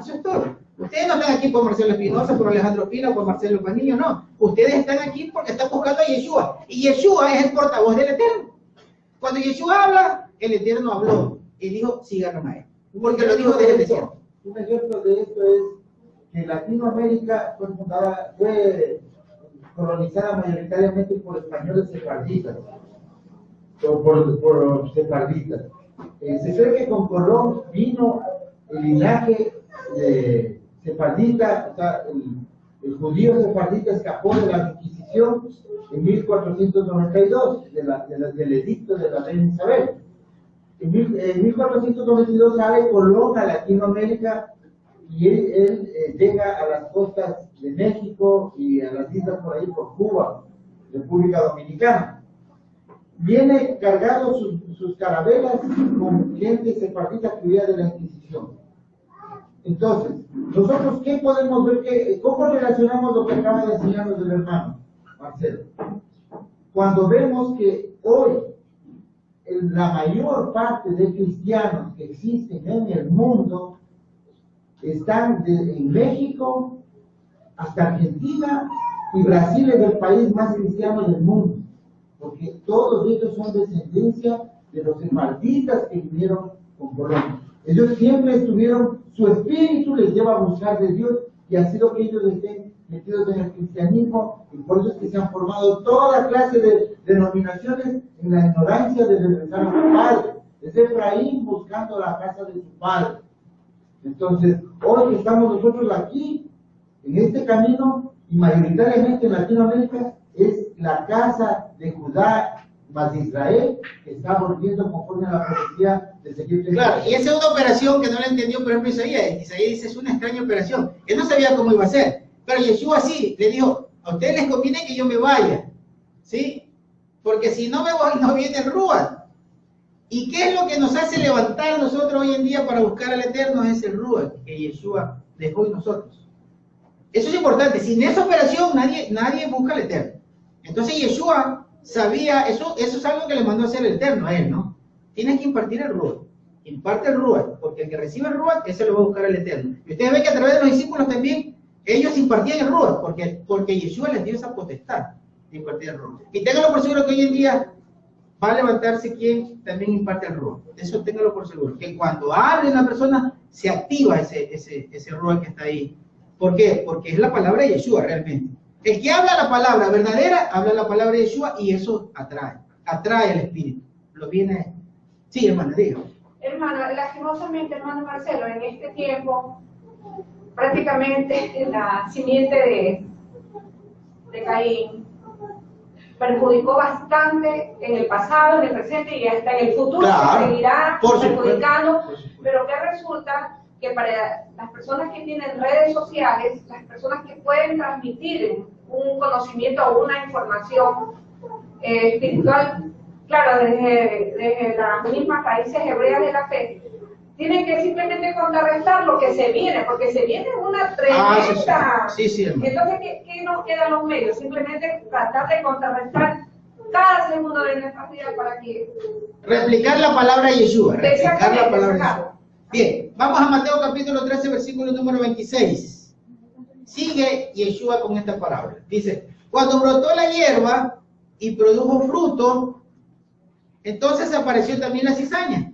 eso es todo. Ustedes no están aquí por Marcelo Espinosa, por Alejandro Pina, por Marcelo Panillo, no. Ustedes están aquí porque están buscando a Yeshua, y Yeshua es el portavoz del Eterno. Cuando Yeshua habla, el Eterno habló y dijo, síganlo a él, porque lo dijo desde el desierto. Un ejemplo de esto es que Latinoamérica fue colonizada mayoritariamente por españoles sefardistas, o por sefardistas. Se cree que con Colón vino el linaje sefardita, o sea, el judío sefardita escapó de la Inquisición en 1492, del edicto de la reina Isabel. En 1492 sale Colón a Latinoamérica y él llega a las costas de México y a las islas por ahí, por Cuba, República Dominicana. Viene cargado sus carabelas con gente sefardita que huía de la Inquisición. Entonces, nosotros, ¿qué podemos ver? ¿Cómo relacionamos lo que acaba de enseñarnos el hermano Marcelo? Cuando vemos que hoy la mayor parte de cristianos que existen en el mundo están en México hasta Argentina, y Brasil es el país más cristiano del mundo, porque todos ellos son descendencia de los sefarditas que vinieron con Colón. Ellos siempre estuvieron, su espíritu les lleva a buscar de Dios, y ha sido que ellos estén metidos en el cristianismo, y por eso es que se han formado toda clase de denominaciones en la ignorancia de regresar a su padre. Es Efraín buscando la casa de su padre. Entonces, hoy estamos nosotros aquí, en este camino, y mayoritariamente en Latinoamérica, es la casa de Judá más de Israel, que está volviendo conforme a la profecía de seguir. Claro, y esa es una operación que no la entendió, por ejemplo, Isaías. Isaías dice, es una extraña operación. Él no sabía cómo iba a ser, pero Yeshua sí, le dijo, a ustedes les conviene que yo me vaya, ¿sí? Porque si no me voy, no viene el Ruach. ¿Y qué es lo que nos hace levantar nosotros hoy en día para buscar al Eterno? Es el Ruach que Yeshua dejó en nosotros. Eso es importante. Sin esa operación nadie busca al Eterno. Entonces Yeshua sabía, eso es algo que le mandó a hacer el Eterno a él, ¿no? Tienes que impartir el Ruach. Imparte el Ruach, porque el que recibe el Ruach, ese lo va a buscar al Eterno. Y ustedes ven que a través de los discípulos también, ellos impartían el Ruach, porque Yeshua les dio esa potestad de impartir el Ruach. Y ténganlo por seguro que hoy en día va a levantarse quien también imparte el Ruach. Eso ténganlo por seguro. Que cuando hable una persona, se activa ese Ruach que está ahí. ¿Por qué? Porque es la palabra de Yeshua realmente. El que habla la palabra verdadera, habla la palabra de Yeshua, y eso atrae el espíritu. Lo viene. Sí, hermana, diga. Hermano, lastimosamente, hermano Marcelo, en este tiempo, prácticamente la simiente de Caín perjudicó bastante en el pasado, en el presente y hasta en el futuro Claro, se seguirá por perjudicando, supuesto. pero que resulta que para las personas que tienen redes sociales, las personas que pueden transmitir un conocimiento o una información espiritual, claro, desde las mismas raíces hebreas de la fe, tienen que simplemente contrarrestar lo que se viene, porque se viene una tremenda. Sí, Entonces, ¿qué nos queda a los medios? Simplemente tratar de contrarrestar cada segundo de nuestra vida para que... Replicar la palabra Yeshua. Replicar la palabra Yeshua. Yeshua. Bien, vamos a Mateo capítulo 13, versículo número 26. Sigue Yeshua con esta palabra. Dice, cuando brotó la hierba y produjo fruto, entonces apareció también la cizaña.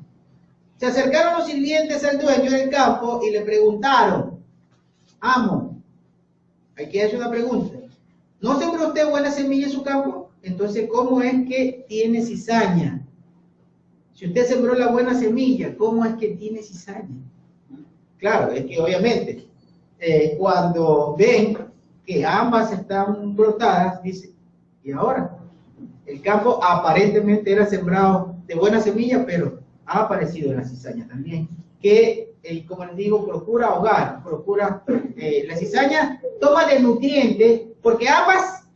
Se acercaron los sirvientes al dueño del campo y le preguntaron, amo, hay que hacer una pregunta, ¿no sembró usted buena semilla en su campo? Entonces, ¿cómo es que tiene cizaña? Si usted sembró la buena semilla, ¿cómo es que tiene cizaña? Claro, es que obviamente, cuando ven que ambas están brotadas, dice, ¿y ahora? El campo aparentemente era sembrado de buena semilla, pero ha aparecido la cizaña también, que, como les digo, procura ahogar, la cizaña toma de nutrientes, porque ambas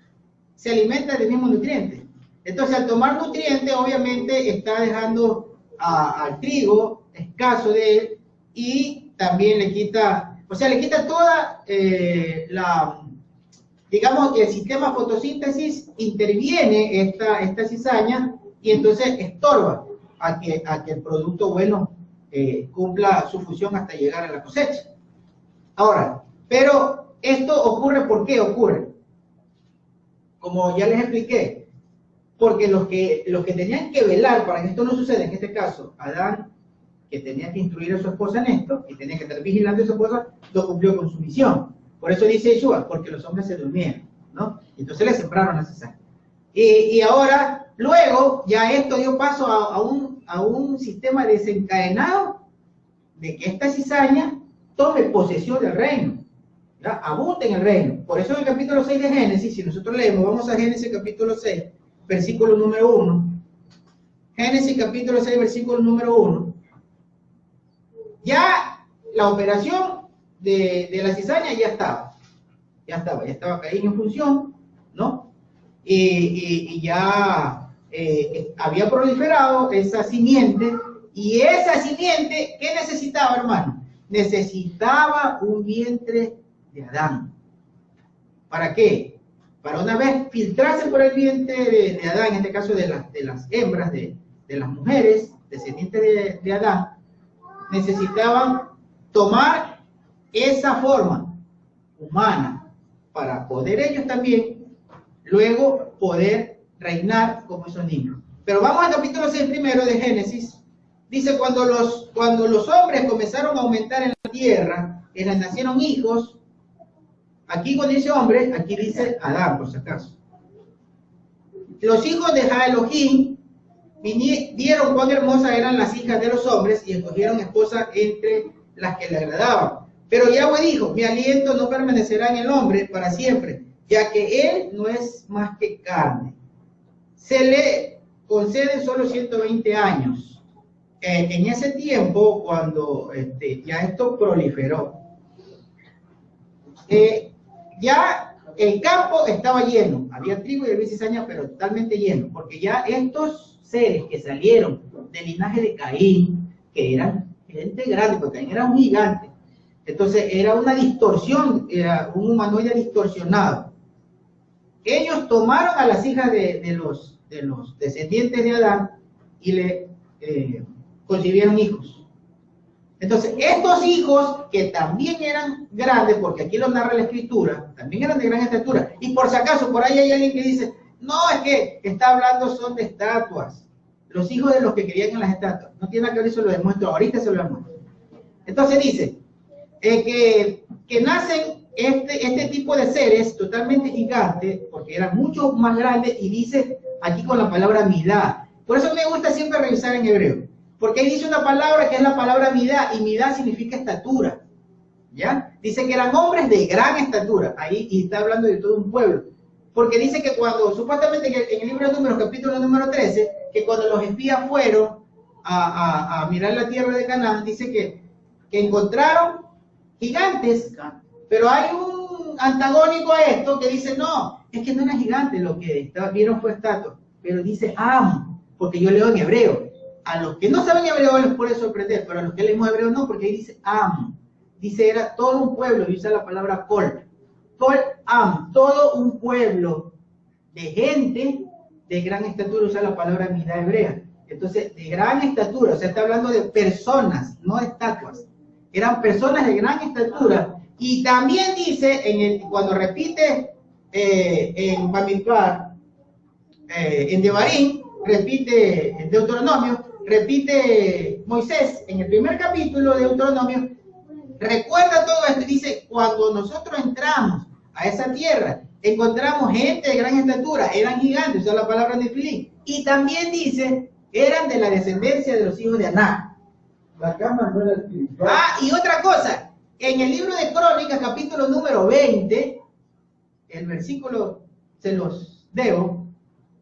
se alimentan del mismo nutriente. Entonces, al tomar nutrientes, obviamente está dejando al trigo escaso de él, y también le quita toda digamos, el sistema fotosíntesis interviene esta cizaña, y entonces estorba a que el producto bueno cumpla su función hasta llegar a la cosecha. Ahora, pero esto ocurre, ¿por qué ocurre? Como ya les expliqué, porque los que tenían que velar para que esto no suceda, en este caso, Adán, que tenía que instruir a su esposa en esto, y tenía que estar vigilando a su esposa, no cumplió con su misión. Por eso dice Yeshua, porque los hombres se durmieron, ¿no? Entonces le sembraron la cizaña. Y ahora, luego, ya esto dio paso a un sistema desencadenado de que esta cizaña tome posesión del reino, ¿ya? Abunde en el reino. Por eso en el capítulo 6 de Génesis, si nosotros leemos, vamos a Génesis capítulo 6, versículo número 1. Génesis capítulo 6, versículo número 1. Ya la operación de la cizaña ya estaba Caín en función, ¿no? Y ya había proliferado esa simiente, y esa simiente, ¿qué necesitaba, hermano? Necesitaba un vientre de Adán. ¿Para qué? Para una vez filtrarse por el vientre de Adán, en este caso de las hembras, de las mujeres, descendientes de Adán, necesitaban tomar esa forma humana para poder ellos también luego poder reinar como esos niños. Pero vamos al capítulo 6 primero de Génesis. Dice, cuando los hombres comenzaron a aumentar en la tierra, que les nacieron hijos, aquí cuando dice hombre, aquí dice Adán, por si acaso. Los hijos de Elohim vieron cuán hermosas eran las hijas de los hombres y escogieron esposas entre las que le agradaban. Pero Yahweh dijo, mi aliento no permanecerá en el hombre para siempre, ya que él no es más que carne. Se le conceden solo 120 años. En ese tiempo, cuando ya esto proliferó, ya el campo estaba lleno, había trigo y había cizaña, pero totalmente lleno, porque ya estos seres que salieron del linaje de Caín, que eran gente grande, porque Caín era un gigante, entonces era una distorsión, era un humanoide distorsionado. Ellos tomaron a las hijas de los descendientes de Adán y le concibieron hijos. Entonces, estos hijos, que también eran grandes, porque aquí lo narra la escritura, también eran de gran estatura. Y por si acaso, por ahí hay alguien que dice, no, es que está hablando son de estatuas. Los hijos de los que creían en las estatuas. No tiene nada que ver, eso lo demuestro, ahorita se lo demuestro. Entonces dice, que nacen este tipo de seres totalmente gigantes, porque eran mucho más grandes, y dice aquí con la palabra midá. Por eso me gusta siempre revisar en hebreo, porque ahí dice una palabra que es la palabra midá, y midá significa estatura, ¿ya? Dice que eran hombres de gran estatura, ahí, y está hablando de todo un pueblo. Porque dice que cuando, supuestamente en el libro de Números, capítulo número 13, que cuando los espías fueron a mirar la tierra de Canaán, dice que encontraron gigantes, pero hay un antagónico a esto que dice, no, es que no era gigante, lo que vieron fue estatua, pero dice Am, porque yo leo en hebreo. A los que no saben hebreo les puede sorprender, pero a los que leemos hebreo no, porque ahí dice Am, dice era todo un pueblo, y usa la palabra Kol Am, todo un pueblo de gente de gran estatura, usa la palabra midá hebrea. Entonces, de gran estatura, o sea, está hablando de personas, no de estatuas. Eran personas de gran estatura. Y también dice, cuando repite en Bamidbar, en Devarim, repite en Deuteronomio, repite Moisés, en el primer capítulo de Deuteronomio, recuerda todo esto y dice, cuando nosotros entramos a esa tierra, encontramos gente de gran estatura, eran gigantes, usa la palabra Nefilín. Y también dice, eran de la descendencia de los hijos de Aná. La cama no era espiritual. Ah, y otra cosa, en el libro de Crónicas, capítulo número 20, el versículo se los debo,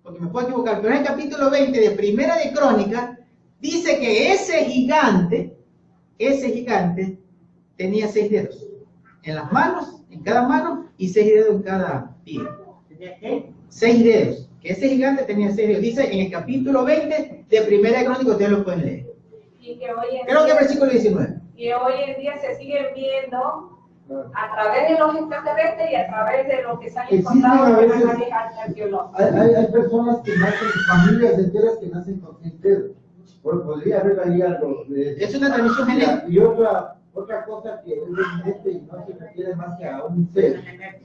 porque me puedo equivocar, pero en el capítulo 20 de Primera de Crónicas, dice que ese gigante tenía 6 dedos en las manos, en cada mano, y 6 dedos en cada pie. ¿Tenía qué? 6 dedos, que ese gigante tenía 6 dedos. Dice en el capítulo 20 de Primera de Crónicas, ustedes lo pueden leer. Y que hoy en Creo que día, el versículo 19. y hoy en día se siguen viendo a través de los extraterrestres y a través de lo que se han Existen encontrado a en veces- las áreas arqueológicas. Hay personas que nacen, familias enteras que nacen con 6 dedos. Podría haber ahí algo de eso. Es una transmisión genética. Y otra cosa que es evidente y no se refiere más que a un ser,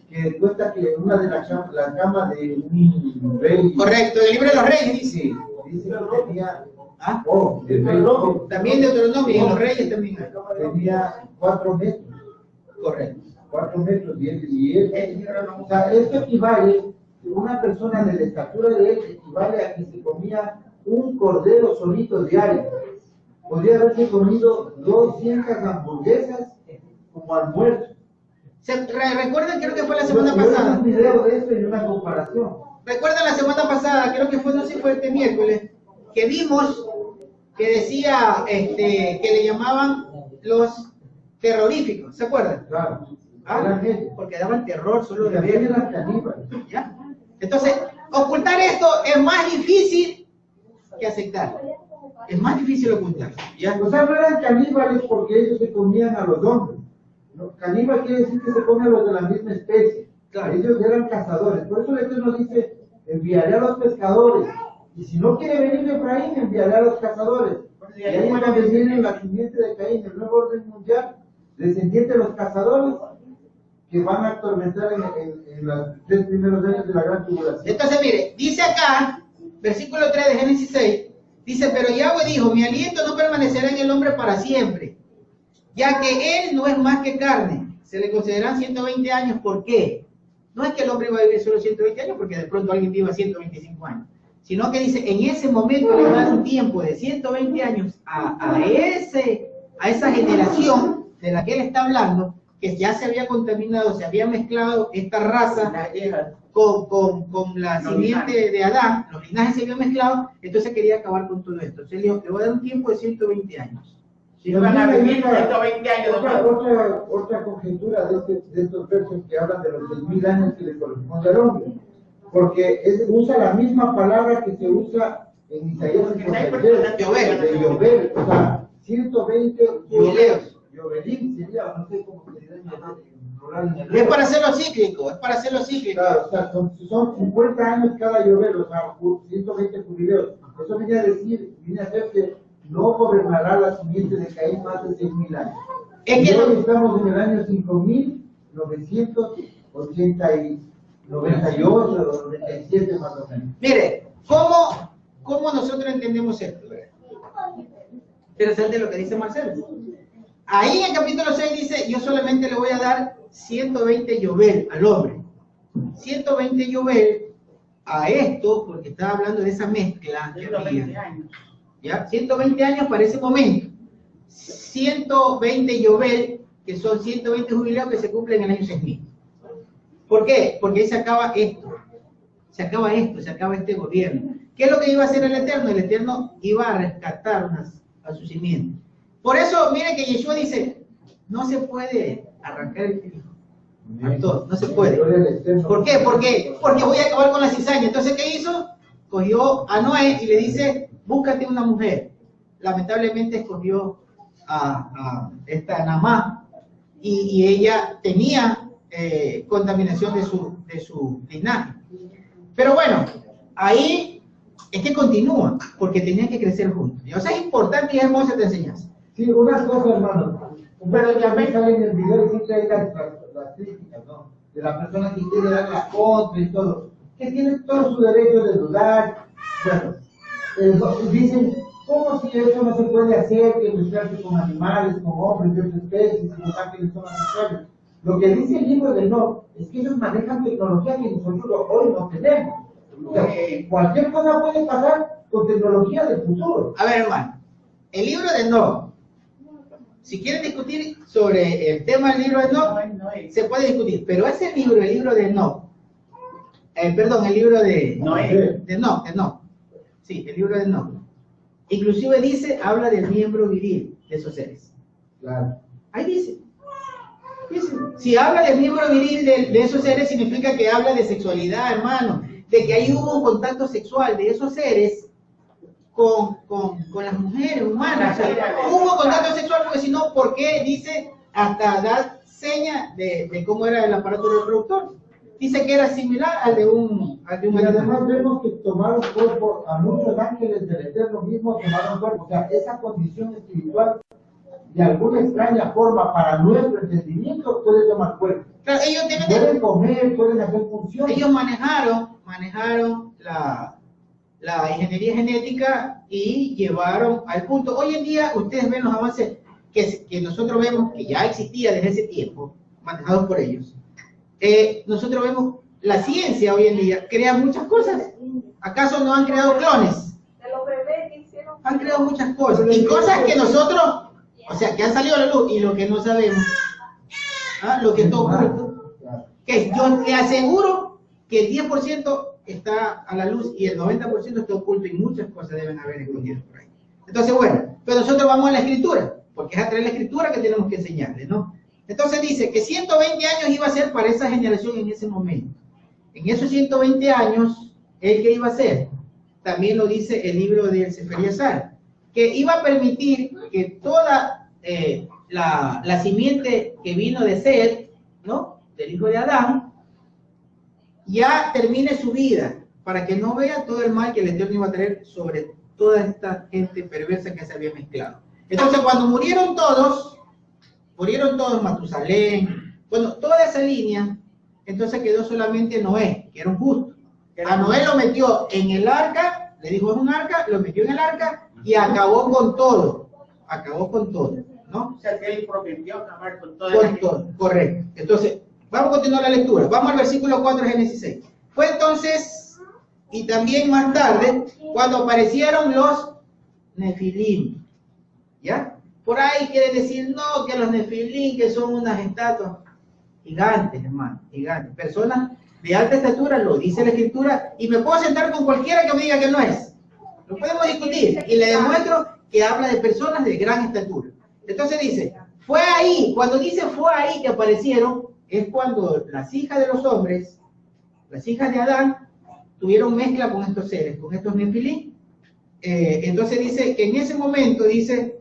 que cuenta que una de las camas de un rey. Correcto, el libro de los reyes dice. Sí, dice que tenía. ¿Ah? El rey Oh, También Deuteronomio y en los reyes también hay. tenía 4 metros. Correcto. 4 metros o sea, esto equivale, una persona de la estatura de él equivale a que se comía un cordero solito diario. Podría haberse comido 200 hamburguesas como almuerzo. Recuerdan, creo que fue la semana Yo hice pasada. un video de esto y una comparación. Recuerdan la semana pasada, creo que fue, no sé si fue este miércoles, que vimos que decía que le llamaban los terroríficos, ¿se acuerdan? Claro. Ah, Eran ellos. porque daban terror solo Y de también ver. eran caníbales. ¿Ya? Entonces, ocultar esto es más difícil que aceptar. Es más difícil ocultar. ¿Ya? O sea, no eran caníbales porque ellos se comían a los hombres. ¿No? Caníbal quiere decir que se comen a los de la misma especie. Claro. Ellos eran cazadores. Por eso el Eterno dice, enviaré a los pescadores. Y si no quiere venir Efraín, enviaré a los cazadores. Y ahí es donde viene la simiente de Caín, el nuevo orden mundial, descendiente de los cazadores, que van a atormentar en los 3 primeros años de la gran tribulación. Entonces, mire, dice acá, versículo 3 de Génesis 6, dice, pero Yahweh dijo, mi aliento no permanecerá en el hombre para siempre, ya que él no es más que carne, se le concederán 120 años, ¿por qué? No es que el hombre va a vivir solo 120 años, porque de pronto alguien viva 125 años, sino que dice, en ese momento le va a dar un tiempo de 120 años a esa generación de la que él está hablando, que ya se había contaminado, se había mezclado esta raza con la simiente de Adán, los linajes se habían mezclado, entonces quería acabar con todo esto. Entonces le voy a dar un tiempo de 120 años. Si no van a vivir 120 años de nuevo. Otra conjetura de estos versos que hablan de los 6.000 años que le corresponde al hombre, porque usa la misma palabra que se usa en Isaías 53, de Yobel, o sea, 120 Jubileos. Yobelim sería, no sé cómo se dirá en plural. Es para hacerlo cíclico, es para hacerlo cíclico. Claro, o sea, son 50 años cada Yobel, o sea, 120 jubileos. Eso viene a ser que no gobernará la simiente de Caín más de 6.000 años. Es que hoy estamos en el año 5.998 o 97 más o menos. Mire, ¿cómo nosotros entendemos esto? Interesante lo que dice Marcelo. Ahí en el capítulo 6 dice, yo solamente le voy a dar 120 Yobel al hombre. 120 Yobel a esto, porque estaba hablando de esa mezcla que 120 había. años. ¿Ya? 120 años para ese momento. 120 Yobel, que son 120 jubileos que se cumplen en el año 6000. ¿Por qué? Porque ahí se acaba esto. se acaba esto, se acaba este gobierno. ¿Qué es lo que iba a hacer el Eterno? El Eterno iba a rescatar a su simiente. Por eso, mire que Yeshua dice, no se puede arrancar el hijo. A todos, no se puede. ¿Por qué? Porque voy a acabar con la cizaña. Entonces, ¿qué hizo? Cogió a Noé y le dice, búscate una mujer. Lamentablemente escogió a esta Namá y ella tenía contaminación de su linaje. Pero bueno, ahí es que continúa, porque tenían que crecer juntos. O sea, es importante y es hermosa esta enseñanza. Sí, unas cosas, hermano. Pero ya me sale en el video, siempre hay las críticas, ¿no? De la persona que quiere dar la contra y todo. Que tiene todo su derecho de dudar. Bueno, dicen, ¿cómo si eso no se puede hacer? Que mezclarse con animales, con hombres de otras especies, y los ángeles son asexuales. Lo que dice el libro de No es que ellos manejan tecnología que nosotros hoy no tenemos. O sea, cualquier cosa puede pasar con tecnología del futuro. A ver, hermano, el libro de No, si quieren discutir sobre el tema del libro de No, se puede discutir, pero ese libro, el libro de No, perdón, el libro de No, sí, el libro de No, inclusive dice, habla del miembro viril de esos seres. Claro. Ahí dice, si habla del miembro viril de esos seres, significa que habla de sexualidad, hermano, de que ahí hubo un contacto sexual de esos seres con las mujeres humanas. O sea, hubo contacto sexual, porque si no, ¿por qué dice hasta dar seña de cómo era el aparato reproductor? Dice que era similar al de un Y además vemos que tomaron cuerpo, a muchos ángeles del Eterno mismo tomaron cuerpo. O sea, esa condición espiritual, de alguna extraña forma, para nuestro entendimiento, puede tomar cuerpo. Claro, ellos pueden comer, pueden hacer funciones. Ellos manejaron la ingeniería genética y llevaron al punto. Hoy en día, ustedes ven los avances que nosotros vemos que ya existía desde ese tiempo, manejados por ellos. Nosotros vemos la ciencia hoy en día crea muchas cosas. ¿Acaso no han creado clones? De los bebés que hicieron. Han creado muchas cosas. Y cosas que nosotros, o sea, que han salido a la luz y lo que no sabemos. Lo que está oculto. Que yo te aseguro que el 10% está a la luz y el 90% está oculto y muchas cosas deben haber escondido por ahí. Entonces, bueno, pero nosotros vamos a la escritura, porque es a través de la escritura que tenemos que enseñarles, ¿no? Entonces dice que 120 años iba a ser para esa generación en ese momento. En esos 120 años, ¿el qué iba a ser? También lo dice el libro del Sefer Yazar, que iba a permitir que toda la simiente que vino de Seth, ¿no?, del hijo de Adán, ya termine su vida, para que no vea todo el mal que el Eterno iba a traer sobre toda esta gente perversa que se había mezclado. Entonces, cuando murieron todos Matusalén, bueno, toda esa línea, entonces quedó solamente Noé, que era un justo. A Noé lo metió en el arca, le dijo es un arca, lo metió en el arca y acabó con todo, ¿no? O sea, que él prometió acabar con todo. Con todo, correcto. Entonces, vamos a continuar la lectura. Vamos al versículo 4 de Génesis 6. Fue entonces, y también más tarde, cuando aparecieron los Nefilim. ¿Ya? Por ahí quiere decir, no, que los Nefilim, que son unas estatuas gigantes, hermano, gigantes. Personas de alta estatura, lo dice la Escritura, y me puedo sentar con cualquiera que me diga que no es. Lo podemos discutir, y le demuestro que habla de personas de gran estatura. Entonces dice, fue ahí, cuando dice fue ahí que aparecieron, es cuando las hijas de los hombres, las hijas de Adán, tuvieron mezcla con estos seres, con estos Nefilim. Entonces dice que en ese momento, dice,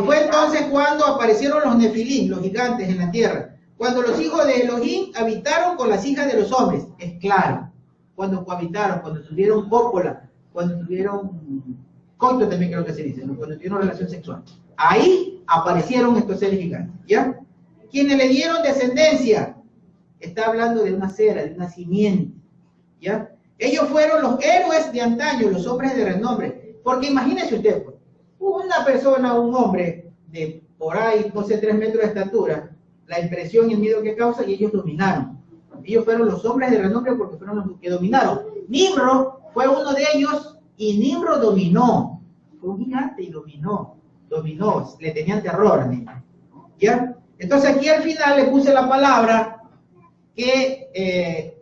fue entonces cuando aparecieron los Nefilim, los gigantes en la tierra, cuando los hijos de Elohim habitaron con las hijas de los hombres. Es claro, cuando cohabitaron, cuando tuvieron cópula, cuando tuvieron coito también creo que se dice, ¿no? Cuando tuvieron relación sexual. Ahí aparecieron estos seres gigantes, ¿ya? Quienes le dieron descendencia, está hablando de una cera, de una simiente, ¿ya? Ellos fueron los héroes de antaño, los hombres de renombre, porque imagínese usted, pues, una persona, un hombre de por ahí, no sé, 3 metros de estatura, la impresión y el miedo que causa, y ellos dominaron. Ellos fueron los hombres de renombre porque fueron los que dominaron. Nimrod fue uno de ellos y Nimrod dominó. Fue un gigante y dominó, le tenían terror, ¿ya? Entonces aquí al final le puse la palabra que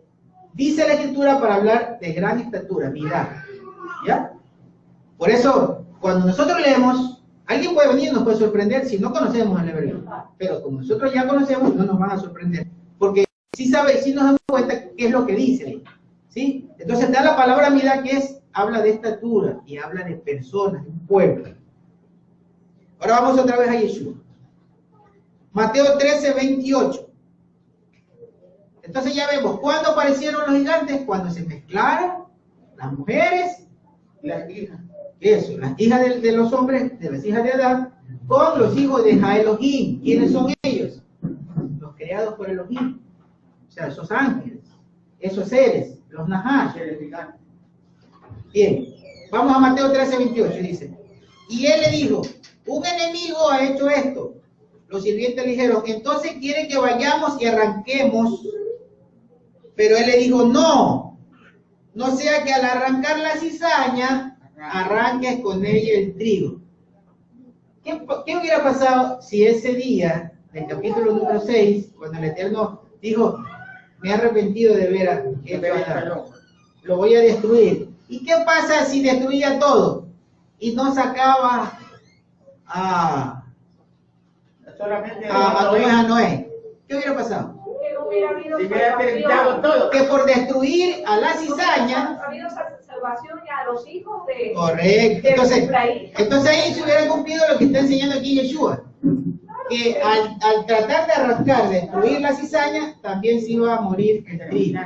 Dice la Escritura para hablar de gran estatura, mirar. ¿Ya? Por eso, cuando nosotros leemos, alguien puede venir y nos puede sorprender si no conocemos el hebreo. Pero como nosotros ya conocemos, no nos van a sorprender. Porque sí nos damos cuenta qué es lo que dice. ¿Sí? Entonces da la palabra mirá, que habla de estatura y habla de personas, de un pueblo. Ahora vamos otra vez a Yeshua. Mateo 13, 28. Entonces ya vemos, ¿cuándo aparecieron los gigantes? Cuando se mezclaron las mujeres, Las hijas. eso, las hijas de los hombres, de las hijas de Adán, con los hijos de Elohim. ¿Quiénes son ellos? Los creados por Elohim. O sea, esos ángeles, esos seres, los Nahash. Bien, vamos a Mateo 13, 28, dice. Y él le dijo, un enemigo ha hecho esto. Los sirvientes le dijeron, entonces quiere que vayamos y arranquemos. Pero él le dijo, no sea que al arrancar la cizaña, arranques con ella el trigo. ¿Qué hubiera pasado si ese día, del capítulo número 6, cuando el Eterno dijo, me he arrepentido de ver a lo voy a destruir? ¿Y qué pasa si destruía todo y no sacaba a Noé? ¿Qué hubiera pasado? Que no hubiera habido Si hubiera terminado todo. Que por destruir a la cizaña, ha habido salvación a los hijos de... correcto. Entonces ahí se hubiera cumplido lo que está enseñando aquí Yeshua. Que al tratar de arrancar, de destruir la cizaña, también se iba a morir el trigo.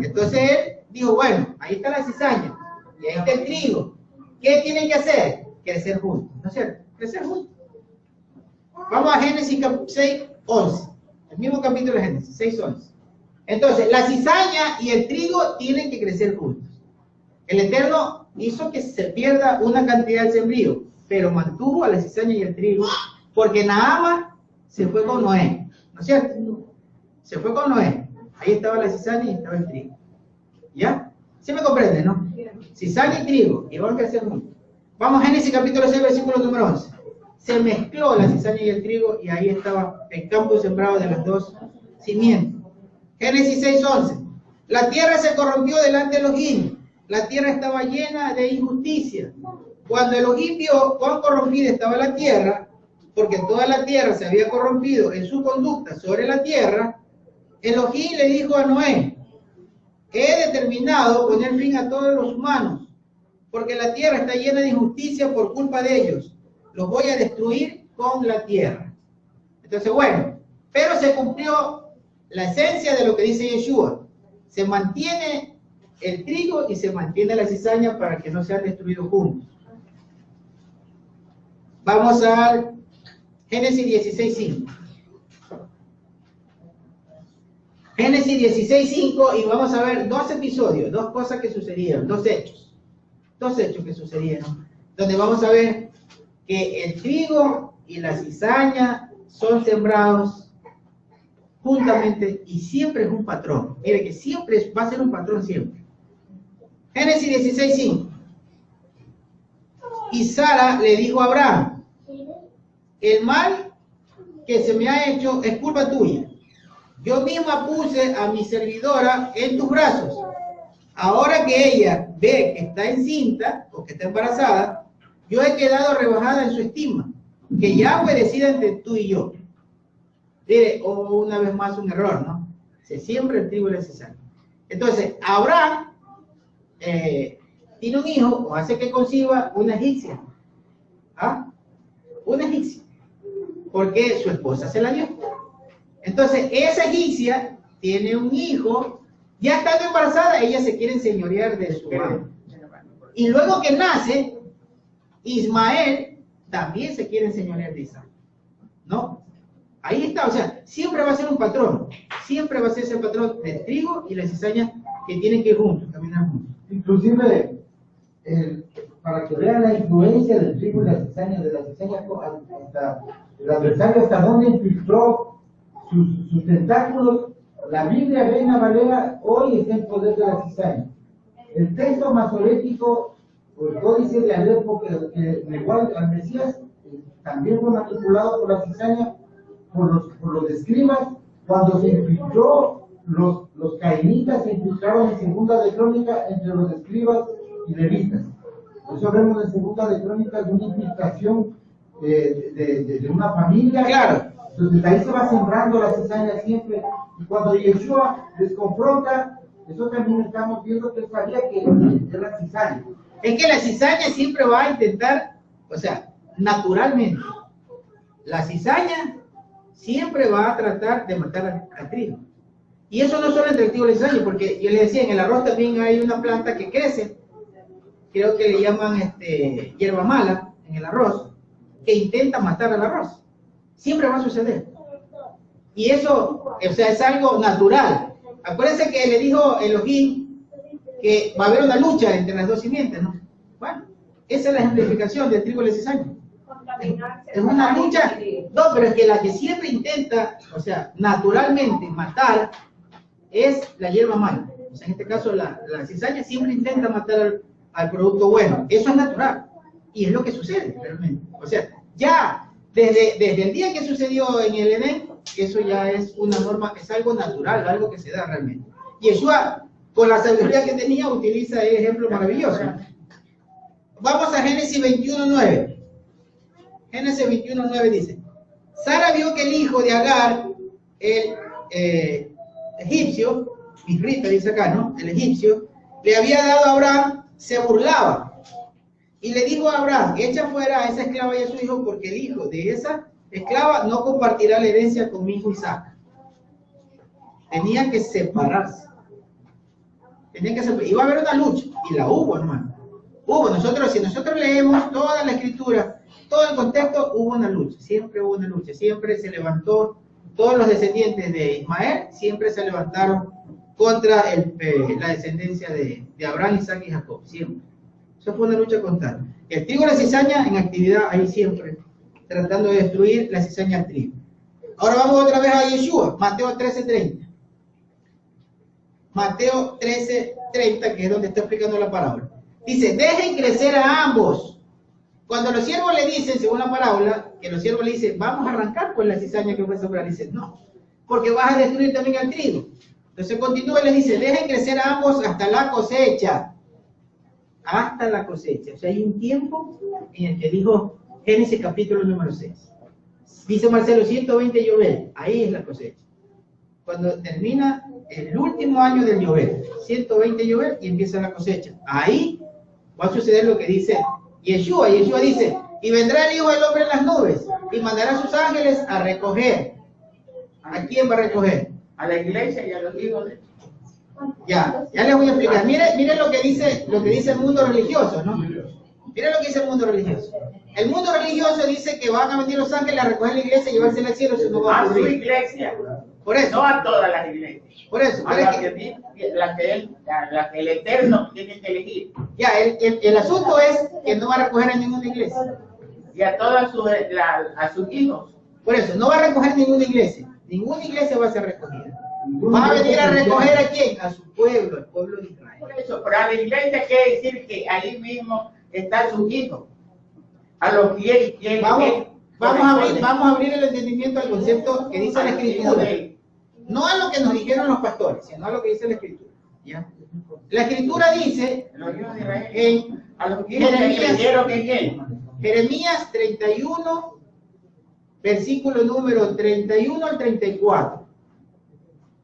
Entonces él dijo, bueno, ahí está la cizaña, y ahí está el trigo. ¿Qué tienen que hacer? Crecer juntos, ¿no es cierto? Crecer juntos. Vamos a Génesis 6, 11. El mismo capítulo de Génesis, 6, 11. Entonces, la cizaña y el trigo tienen que crecer juntos. El Eterno hizo que se pierda una cantidad de sembrío, pero mantuvo a la cizaña y el trigo, porque Nahama se fue con Noé, ¿no es cierto? Se fue con Noé. Ahí estaba la cizaña y estaba el trigo. ¿Ya? ¿Sí me comprende, no? Cizaña y trigo, y van a crecer juntos. Vamos a Génesis capítulo 6, versículo número 11. Se mezcló la cizaña y el trigo, y ahí estaba el campo sembrado de las dos simientes. Génesis 6, 11. La tierra se corrompió delante de Elohim. La tierra estaba llena de injusticia. Cuando Elohim vio cuán corrompida estaba la tierra, porque toda la tierra se había corrompido en su conducta sobre la tierra, Elohim le dijo a Noé, he determinado poner fin a todos los humanos, porque la tierra está llena de injusticia por culpa de ellos. Los voy a destruir con la tierra. Entonces, bueno, pero se cumplió la esencia de lo que dice Yeshua. Se mantiene el trigo y se mantiene la cizaña para que no sean destruidos juntos. Vamos al Génesis 16, 5. Génesis 16, 5, y vamos a ver dos episodios, dos cosas que sucedieron, dos hechos que sucedieron, donde vamos a ver que el trigo y la cizaña son sembrados juntamente y siempre es un patrón. Mire que siempre va a ser un patrón siempre. Génesis 16, 5. Y Sara le dijo a Abraham, el mal que se me ha hecho es culpa tuya. Yo misma puse a mi servidora en tus brazos. Ahora que ella ve que está encinta o que está embarazada, yo he quedado rebajada en su estima. Que Yahweh decida entre tú y yo. Mire, una vez más un error, ¿no? Se siembra el trigo y la cizaña. Entonces, Abraham tiene un hijo o hace que conciba una egipcia. ¿Ah? Una egipcia. Porque su esposa se la dio. Entonces, esa egipcia tiene un hijo, ya estando embarazada, ella se quiere enseñorear de su mano. Y luego que nace, Ismael también se quiere enseñorear de Isaac. ¿No? Ahí está, o sea, siempre va a ser un patrón. Siempre va a ser ese patrón del trigo y la cizaña que tienen que ir juntos, caminar juntos. Inclusive, para que vean la influencia del trigo y la cizaña, de la cizaña hasta el adversario, hasta dónde infiltró sus tentáculos. La Biblia Reina Valera hoy está en poder de la cizaña. El texto masorético, o el códice de Alepo, que igual al Mesías, también fue manipulado por la cizaña, por los escribas, cuando se infiltró los cainitas se infiltraron en Segunda de Crónicas entre los escribas y levitas. Eso vemos en Segunda de Crónicas de una infiltración de una familia. Claro. Entonces ahí se va sembrando la cizaña siempre. Y cuando Yeshua les confronta, eso también estamos viendo que él sabía que es la cizaña. Es que la cizaña siempre va a intentar, o sea, naturalmente, la cizaña siempre va a tratar de matar al trigo. Y eso no solo entre el trigo y la cizaña, porque yo les decía, en el arroz también hay una planta que crece, creo que le llaman hierba mala en el arroz, que intenta matar al arroz. Siempre va a suceder. Y eso, o sea, es algo natural. Acuérdense que le dijo Elohim que va a haber una lucha entre las dos simientes, ¿no? Bueno, esa es la ejemplificación del trigo y la cizaña. Es una lucha, no, pero es que la que siempre intenta, o sea, naturalmente matar, es la hierba mala. O sea, en este caso, la cizaña siempre intenta matar al producto bueno. Eso es natural. Y es lo que sucede, realmente. O sea, ya, desde el día que sucedió en el Edén, eso ya es una norma, es algo natural, algo que se da realmente. Yeshua, con la sabiduría que tenía, utiliza el ejemplo maravilloso. Vamos a Génesis 21:9. Génesis 21:9 dice: Sara vio que el hijo de Agar, el egipcio, israelita dice acá, ¿no? El egipcio, le había dado a Abraham, se burlaba. Y le dijo a Abraham: echa fuera a esa esclava y a su hijo, porque el hijo de esa esclava no compartirá la herencia con mi hijo Isaac. Tenía que separarse. Iba a haber una lucha, y la hubo, hermano. Si nosotros leemos toda la escritura, todo el contexto, hubo una lucha, siempre hubo una lucha, siempre se levantó, todos los descendientes de Ismael, siempre se levantaron contra la descendencia de Abraham, Isaac y Jacob, siempre. Eso fue una lucha constante. El trigo y la cizaña en actividad ahí siempre, tratando de destruir la cizaña al trigo. Ahora vamos otra vez a Yeshua, Mateo 13:30. Mateo 13:30, que es donde está explicando la parábola. Dice: dejen crecer a ambos. Cuando los siervos le dicen, según la parábola, que los siervos le dicen: vamos a arrancar pues la cizaña que fue sobrar, dicen: no, porque vas a destruir también al trigo. Entonces continúa y les dice: dejen crecer a ambos hasta la cosecha. Hasta la cosecha. O sea, hay un tiempo en el que dijo Génesis capítulo número 6. Dice Marcelo, 120 Yobel, ahí es la cosecha. Cuando termina el último año del Yobel, 120 Yobel, y empieza la cosecha. Ahí va a suceder lo que dice Yeshua. Yeshua dice: y vendrá el Hijo del Hombre en las nubes, y mandará a sus ángeles a recoger. ¿A quién va a recoger? A la iglesia y a los hijos de... Ya les voy a explicar. Miren lo que dice el mundo religioso, ¿no? Miren lo que dice el mundo religioso. El mundo religioso dice que van a venir los ángeles a recoger la iglesia y llevársela al cielo, si no va a ocurrir. A su iglesia. Por eso. No a todas las iglesias. Por eso. A la que el Eterno tiene que elegir. Ya, el asunto es que no va a recoger a ninguna iglesia. Y a todas sus hijos. Por eso, no va a recoger ninguna iglesia. Ninguna iglesia va a ser recogida. Va a venir a recoger a quién? A su pueblo, al pueblo de Israel. Por eso, pero a la iglesia quiere decir que ahí mismo están sus hijos. A los que vamos a abrir el entendimiento al concepto que dice la Escritura. No a lo que nos dijeron los pastores, sino a lo que dice la Escritura. ¿Ya? La Escritura dice en Jeremías 31, versículo número 31 al 34.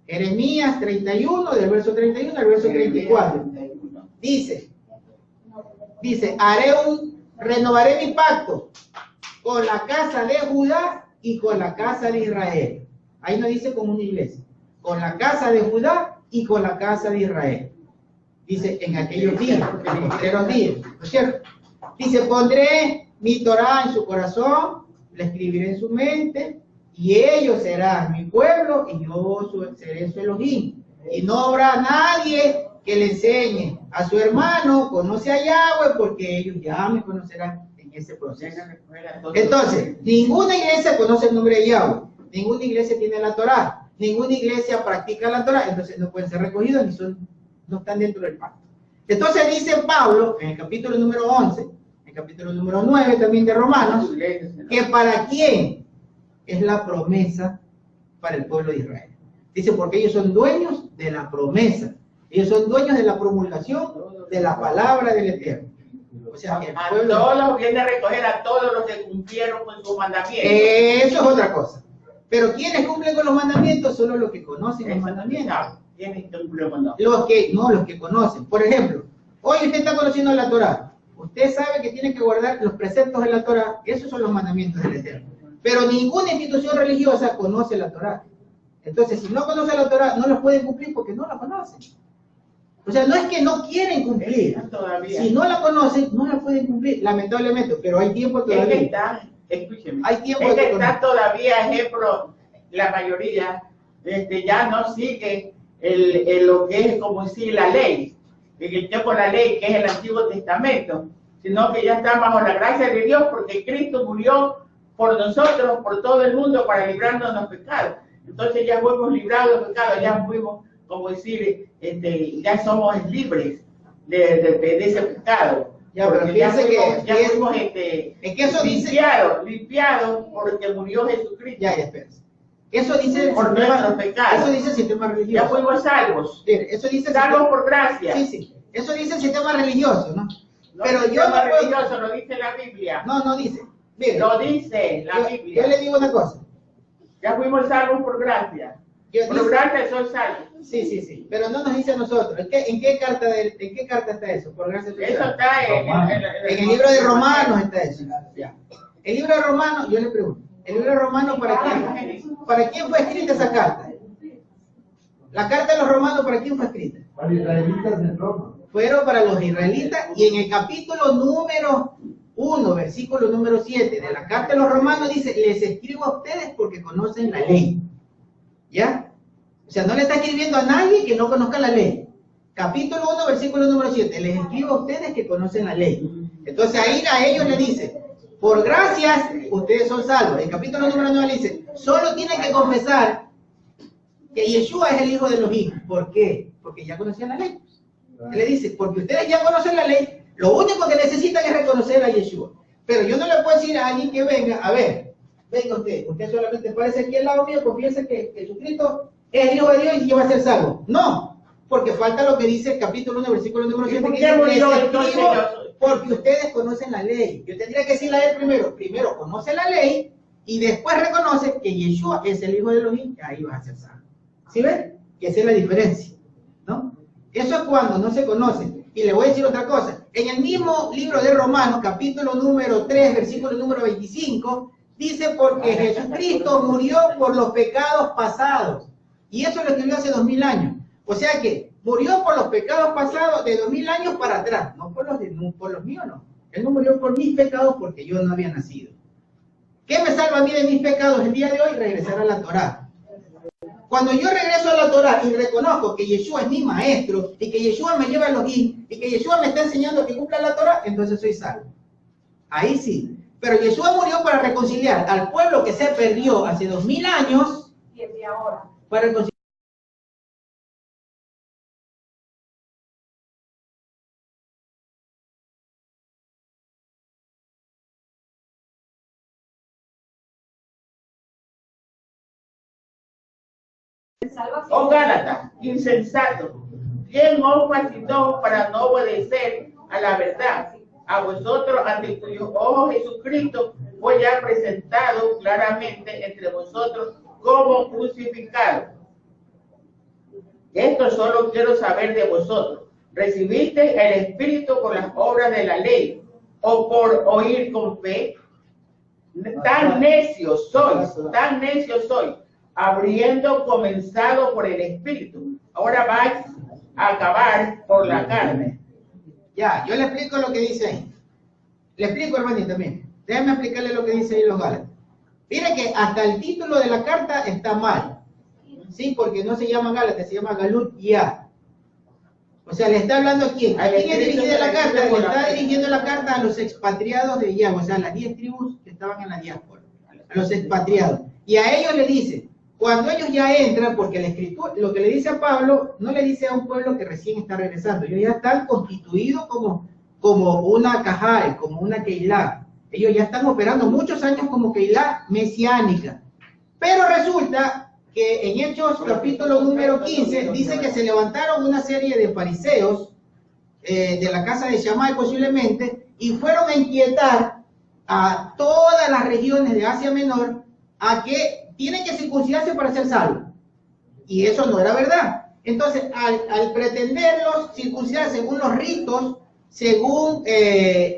Jeremías 31, del verso 31 al verso 34. Dice, renovaré mi pacto con la casa de Judá y con la casa de Israel. Ahí no dice como una iglesia. Con la casa de Judá y con la casa de Israel. Dice, en aquellos días, en los postreros días, ¿no es cierto? Dice, pondré mi Torah en su corazón, la escribiré en su mente, y ellos serán mi pueblo, y yo seré su Elohim. Y no habrá nadie que le enseñe a su hermano, conoce a Yahweh, porque ellos ya me conocerán en ese proceso. Entonces, ninguna iglesia conoce el nombre de Yahweh, ninguna iglesia tiene la Torah, ninguna iglesia practica la Torah, entonces no pueden ser recogidos no están dentro del pacto. Entonces dice Pablo, en el capítulo número 11, en el capítulo número 9 también de Romanos, que para quién es la promesa para el pueblo de Israel. Dice, porque ellos son dueños de la promesa. Ellos son dueños de la promulgación de la palabra del Eterno. O sea, que el pueblo... todos los viene a recoger a todos los que cumplieron con sus mandamientos. Eso es otra cosa. Pero ¿quiénes cumplen con los mandamientos? Solo los que conocen los mandamientos. ¿Quiénes cumplen con los? Los que conocen. Por ejemplo, hoy usted está conociendo la Torá. Usted sabe que tiene que guardar los preceptos de la Torá. Esos son los mandamientos del Eterno. Pero ninguna institución religiosa conoce la Torá. Entonces, si no conoce la Torá, no los pueden cumplir porque no la conocen. O sea, no es que no quieren cumplir. Si no la conocen, no la pueden cumplir, lamentablemente. Pero hay tiempo todavía. Es que está, escúcheme, hay tiempo es que está todavía, ejemplo, la mayoría ya no sigue lo que es como decir la ley. En el tiempo de la ley, que es el Antiguo Testamento, sino que ya está bajo la gracia de Dios porque Cristo murió por nosotros, por todo el mundo, para librarnos de los pecados. Entonces ya fuimos librados de los pecados, ya fuimos, como decir, ya somos libres de ese pecado. Ya, pero fíjense que ya fuimos es que eso limpiados porque murió Jesucristo. Ya, espérense. Eso dice por nuestros pecados. Eso dice el sistema religioso. Ya fuimos salvos. Eso dice salvos por gracia. Sí, sí. Eso dice el sistema religioso, ¿no? No, pero el yo sistema no religioso lo dice la Biblia. No dice. Mire, lo dice la Biblia. Yo le digo una cosa. Ya fuimos salvos por gracia. Por gracia soy salvo. Sí. Pero no nos dice a nosotros. ¿En qué carta está eso? Por gracia soy eso salvo. está en el libro de Romanos está eso. Ya. El libro de Romanos, yo le pregunto. ¿El libro de Romanos para quién fue escrita esa carta? La carta de los romanos, ¿para quién fue escrita? Para los israelitas de Roma. Fueron para los israelitas, y en el capítulo número 1, versículo número 7 de la carta de los romanos dice, les escribo a ustedes porque conocen la ley. ¿Ya? O sea, no le está escribiendo a nadie que no conozca la ley. Capítulo 1, versículo número 7, les escribo a ustedes que conocen la ley. Entonces ahí a ellos le dice, por gracias, ustedes son salvos. El capítulo número 9 le dice, solo tienen que confesar que Yeshua es el hijo de los hijos. ¿Por qué? Porque ya conocían la ley. Él le dice, porque ustedes ya conocen la ley, lo único que necesitan es reconocer a Yeshua. Pero yo no le puedo decir a alguien que venga, a ver, venga usted solamente parece aquí al lado mío, confiesa que Jesucristo es el hijo de Dios y que va a ser salvo. No, porque falta lo que dice el capítulo 1, versículo número 7, que dice, porque ustedes conocen la ley. Yo tendría que decirle a él primero conoce la ley, y después reconoce que Yeshua es el hijo de los hijos, ahí vas a ser salvo. ¿Sí ven? Que esa es la diferencia, ¿no? Eso es cuando no se conoce. Y le voy a decir otra cosa. En el mismo libro de Romanos, capítulo número 3, versículo número 25, dice, porque Jesucristo murió por los pecados pasados. Y eso lo escribió hace 2000 años. O sea que murió por los pecados pasados de 2000 años para atrás. No por los míos, no. Él no murió por mis pecados porque yo no había nacido. ¿Qué me salva a mí de mis pecados el día de hoy? Regresar a la Torá. Cuando yo regreso a la Torá y reconozco que Yeshua es mi maestro, y que Yeshua me lleva a los y que Yeshua me está enseñando que cumpla la Torá, entonces soy salvo. Ahí sí. Pero Yeshua murió para reconciliar al pueblo que se perdió hace 2000 años. Y el de ahora. Para reconciliar. Oh Gálatas, insensato, ¿quién os fascinó para no obedecer a la verdad? A vosotros, ante cuyos ojos Jesucristo fue ya presentado claramente entre vosotros como crucificado. Esto solo quiero saber de vosotros. ¿Recibiste el Espíritu por las obras de la ley o por oír con fe? Tan necios sois, habiendo comenzado por el Espíritu, ahora vais a acabar por la carne. Ya, yo le explico lo que dice ahí. Le explico, hermanito, también. Déjame explicarle lo que dice ahí los Gálatas. Mire que hasta el título de la carta está mal. Sí, porque no se llama Gálatas, se llama Galut Ya. O sea, le está hablando a quién. ¿A quién es dirigida la carta? Le está dirigiendo la carta a los expatriados de Yahweh, o sea, las 10 tribus que estaban en la diáspora. A los expatriados. Y a ellos le dice, cuando ellos ya entran, porque la escritura, lo que le dice a Pablo, no le dice a un pueblo que recién está regresando, ellos ya están constituidos como una Cajal, como una Keilah. Ellos ya están operando muchos años como Keilah mesiánica. Pero resulta que en Hechos capítulo número 15 dice que se levantaron una serie de fariseos de la casa de Shammai posiblemente, y fueron a inquietar a todas las regiones de Asia Menor a que tienen que circuncidarse para ser salvos. Y eso no era verdad. Entonces, al pretenderlos circuncidar según los ritos, según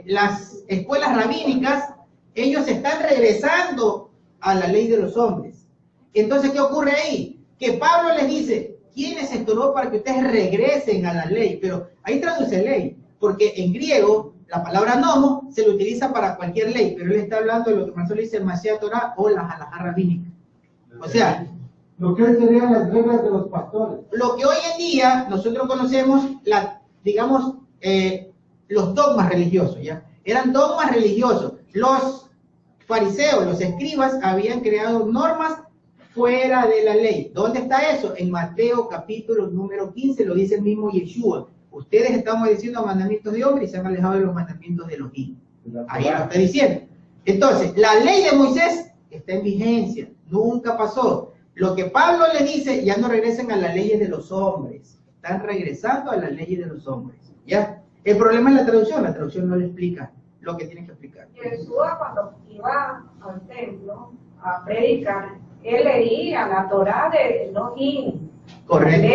las escuelas rabínicas, ellos están regresando a la ley de los hombres. Entonces, ¿qué ocurre ahí? Que Pablo les dice, ¿quién les estorbó para que ustedes regresen a la ley? Pero ahí traduce ley, porque en griego la palabra nomo se lo utiliza para cualquier ley, pero él está hablando de lo que Mansur dice el Mashiach Torah o las halajá rabínicas. O sea, lo que hoy serían las reglas de los pastores. Lo que hoy en día nosotros conocemos, digamos, los dogmas religiosos, ¿ya? Eran dogmas religiosos. Los fariseos, los escribas, habían creado normas fuera de la ley. ¿Dónde está eso? En Mateo capítulo número 15, lo dice el mismo Yeshua. Ustedes están obedeciendo mandamientos de hombres y se han alejado de los mandamientos de los hijos. Ahí lo está diciendo. Entonces, la ley de Moisés está en vigencia, nunca pasó. Lo que Pablo le dice, ya no regresen a las leyes de los hombres, están regresando a las leyes de los hombres, ¿ya? El problema es la traducción no le explica lo que tiene que explicar. Yeshua, cuando iba al templo a predicar, él leía la Torá de Elohim. Correcto.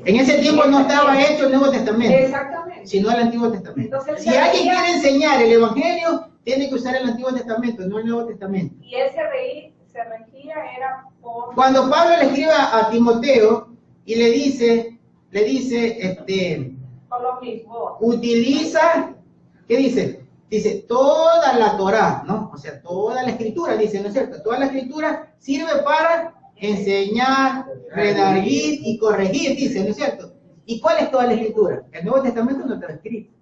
En ese tiempo no estaba hecho el Nuevo Testamento. Exactamente. Sino el Antiguo Testamento. Entonces, si alguien quiere enseñar el Evangelio, tiene que usar el Antiguo Testamento, no el Nuevo Testamento. Y él se regía era por... Cuando Pablo le escribe a Timoteo y le dice, por lo mismo. Utiliza, ¿qué dice? Dice, toda la Torá, ¿no? O sea, toda la escritura, dice, ¿no es cierto? Toda la escritura sirve para enseñar, redarguir y corregir, dice, ¿no es cierto? ¿Y cuál es toda la escritura? El Nuevo Testamento no está escrito.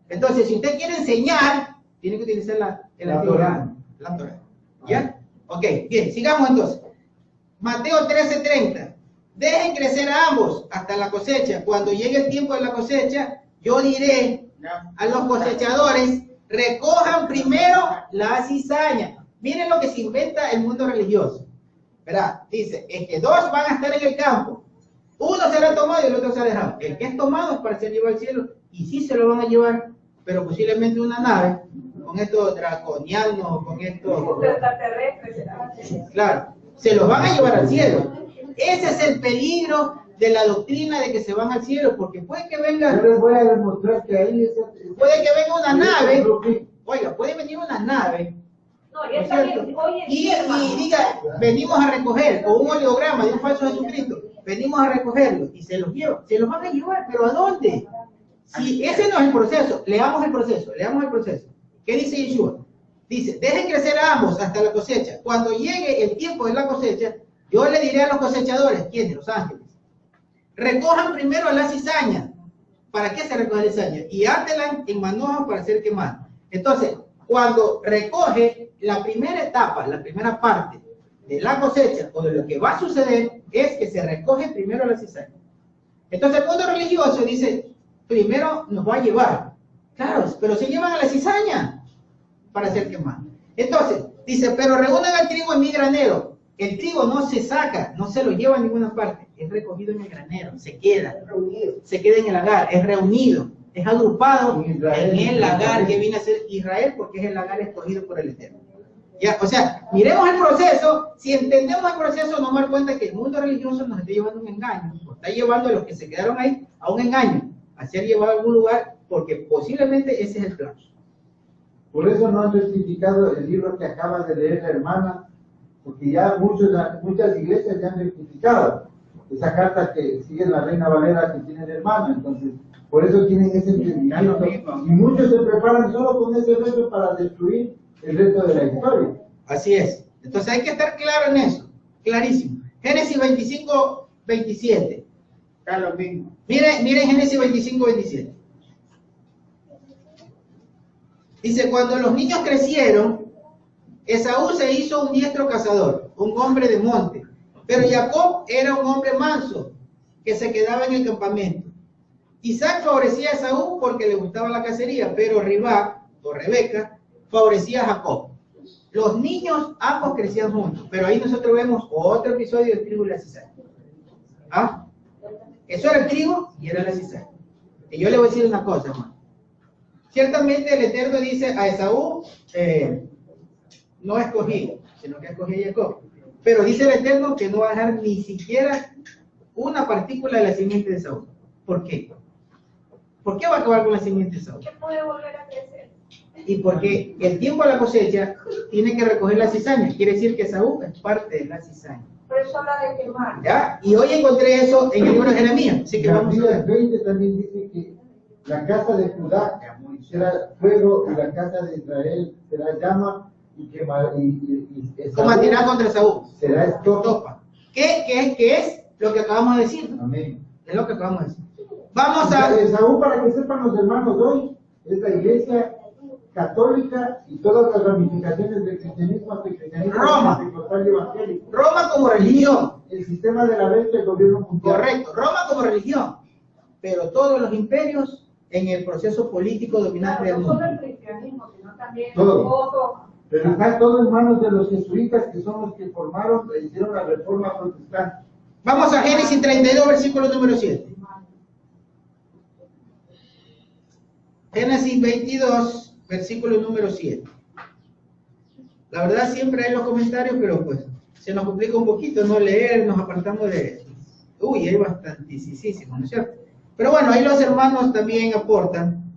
Entonces, si usted quiere enseñar, tiene que utilizar la Torá. La Torá. ¿Ya? Ok, bien, sigamos entonces. Mateo 13:30. Dejen crecer a ambos hasta la cosecha. Cuando llegue el tiempo de la cosecha, yo diré a los cosechadores, recojan primero la cizaña. Miren lo que se inventa el mundo religioso. ¿Verdad? Dice, es que dos van a estar en el campo. Uno será tomado y el otro será dejado. El que es tomado es para ser llevado al cielo. Y sí se lo van a llevar, pero posiblemente una nave, con estos draconianos, con estos... Claro, se los van a llevar al cielo. Ese es el peligro de la doctrina de que se van al cielo, porque puede que venga... Yo les voy a demostrar que ahí... Puede que venga una nave, oiga, puede venir una nave, no, ya está bien, y diga, venimos a recoger, o un oleograma de un falso Jesucristo, venimos a recogerlo, y se los lleva, se los van a llevar, pero ¿a dónde? Si ese no es el proceso, leamos el proceso. ¿Qué dice Yeshua? Dice, dejen crecer a ambos hasta la cosecha. Cuando llegue el tiempo de la cosecha, yo le diré a los cosechadores, ¿quiénes? Los ángeles. Recojan primero la cizaña. ¿Para qué se recoge la cizaña? Y átela en manojo para ser quemada. Entonces, cuando recoge la primera etapa, la primera parte de la cosecha, o de lo que va a suceder, es que se recoge primero la cizaña. Entonces, el mundo religioso dice, primero nos va a llevar. Claro, pero se llevan a la cizaña para ser quemada. Entonces, dice, pero reúnan el trigo en mi granero. El trigo no se saca, no se lo lleva a ninguna parte, es recogido en el granero, se queda en el lagar, es reunido, es agrupado en el lagar que viene a ser Israel, porque es el lagar escogido por el Eterno. Ya, o sea, miremos el proceso. Si entendemos el proceso, nos damos cuenta que el mundo religioso nos está llevando a un engaño, nos está llevando a los que se quedaron ahí a un engaño, a ser llevados a algún lugar, porque posiblemente ese es el plan. Por eso no han rectificado el libro que acaba de leer la hermana, porque ya muchas iglesias ya han rectificado esa carta que sigue la Reina Valera que tiene el hermano. Entonces, por eso tienen ese entendimiento. Y muchos se preparan solo con ese resto para destruir el resto de la historia. Así es. Entonces hay que estar claro en eso, clarísimo. Génesis 25:27. Está lo mismo. Miren Génesis 25:27. Dice, cuando los niños crecieron, Esaú se hizo un diestro cazador, un hombre de monte, pero Jacob era un hombre manso, que se quedaba en el campamento. Isaac favorecía a Esaú porque le gustaba la cacería, pero Ribá, o Rebeca, favorecía a Jacob. Los niños ambos crecían juntos, pero ahí nosotros vemos otro episodio del trigo y la cizaña. ¿Ah? Eso era el trigo y era la cizaña. Y yo le voy a decir una cosa, hermano. Ciertamente el Eterno dice a Esaú, no escogí, sino que escogí a Jacob. Pero dice el Eterno que no va a dejar ni siquiera una partícula de la simiente de Esaú. ¿Por qué? ¿Por qué va a acabar con la simiente de Esaú? Que puede volver a crecer. Y porque el tiempo de la cosecha tiene que recoger la cizaña. Quiere decir que Esaú es parte de la cizaña. Por eso habla de quemar. ¿Ya? Y hoy encontré eso en el libro de Jeremías. Así que vamos a ver. 20 también dice que la casa de Judá será fuego y la casa de Israel será llama y quemar y combatirá contra Esaú. Será estopa. ¿Qué es lo que acabamos de decir? Amén. Es lo que acabamos de decir. Vamos a... Esaú, para que sepan los hermanos hoy, es la iglesia católica y todas las ramificaciones del cristianismo hasta el cristianismo Roma. pentecostal y evangélico. Roma como religión. El sistema de la venta del gobierno mundial. Correcto, Roma como religión. Pero todos los imperios en el proceso político dominante del No mundo. solo el cristianismo, sino también Todo. otro. Pero está todo en manos de los jesuitas, que son los que formaron e hicieron la reforma protestante. Vamos a Génesis 32, versículo número 7. Génesis 22, versículo número 7. La verdad siempre hay los comentarios, pero pues se nos complica un poquito no leer, nos apartamos de... Uy, hay bastantísimo, ¿no es cierto? Pero bueno, ahí los hermanos también aportan.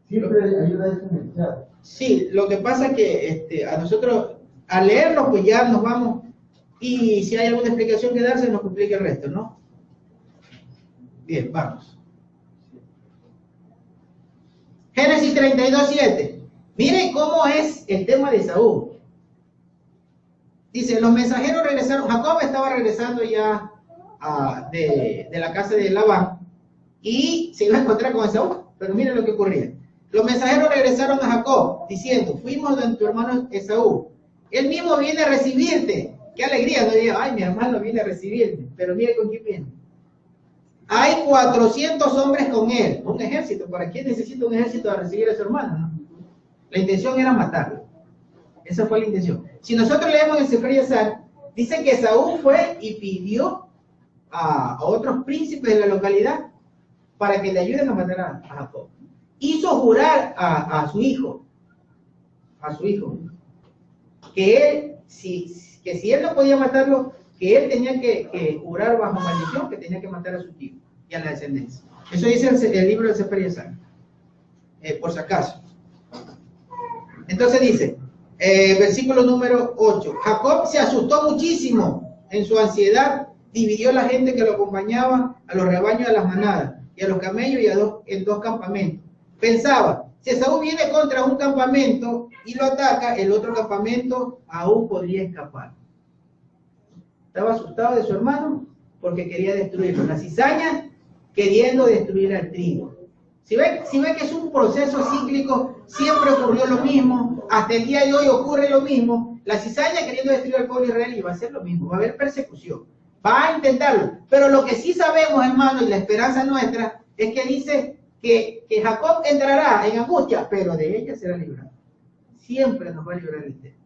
Siempre ayuda a ese mensaje. Sí, lo que pasa es que a nosotros, al leerlo, pues ya nos vamos, y si hay alguna explicación que darse, nos complica el resto, ¿no? Bien, vamos. Génesis 32, 7. Miren cómo es el tema de Saúl. Dice, los mensajeros regresaron, Jacob estaba regresando ya de la casa de Labán, y se iba a encontrar con Esaú, pero miren lo que ocurría. Los mensajeros regresaron a Jacob, diciendo, fuimos donde tu hermano Esaú. Él mismo viene a recibirte. Qué alegría, no diga, ay, mi hermano viene a recibirme. Pero mire con quién viene. Hay 400 hombres con él. Un ejército. ¿Para quién necesita un ejército para recibir a su hermano? ¿No? La intención era matarlo. Esa fue la intención. Si nosotros leemos en Sefer Yazar, dice que Esaú fue y pidió a otros príncipes de la localidad para que le ayuden a matar a Jacob. Hizo jurar a su hijo, que él, si él no podía matarlo, que él tenía que jurar bajo maldición, que tenía que matar a su tío y a la descendencia. Eso dice el libro de Sefer Yazar, por si acaso. Entonces dice, versículo número 8, Jacob se asustó muchísimo en su ansiedad, dividió la gente que lo acompañaba a los rebaños de las manadas y a los camellos y en dos campamentos. Pensaba, si Esaú viene contra un campamento y lo ataca, el otro campamento aún podría escapar. Estaba asustado de su hermano porque quería destruirlo. La cizaña queriendo destruir al trigo. Si ve que es un proceso cíclico, siempre ocurrió lo mismo, hasta el día de hoy ocurre lo mismo. La cizaña queriendo destruir al pueblo israelí va a ser lo mismo, va a haber persecución, va a intentarlo. Pero lo que sí sabemos, hermano, y la esperanza nuestra, es que dice que Jacob entrará en angustia, pero de ella será librado. Siempre nos va a librar el Eterno.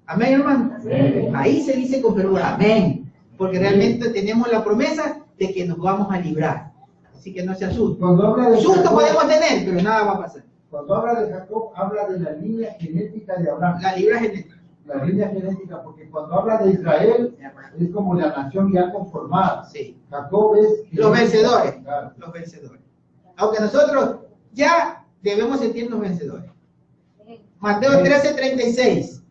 Amén, hermano. Amén. Ahí se dice con fervor, amén, porque realmente tenemos la promesa de que nos vamos a librar. Así que no se asusten. Susto podemos tener, pero nada va a pasar. Cuando habla de Jacob, habla de la línea genética de Abraham. La línea genética. La línea genética, porque cuando habla de Israel, es como la nación ya conformada. Sí. Jacob es... Los vencedores. Claro. Los vencedores. Aunque nosotros ya debemos sentirnos vencedores. Mateo 13:36.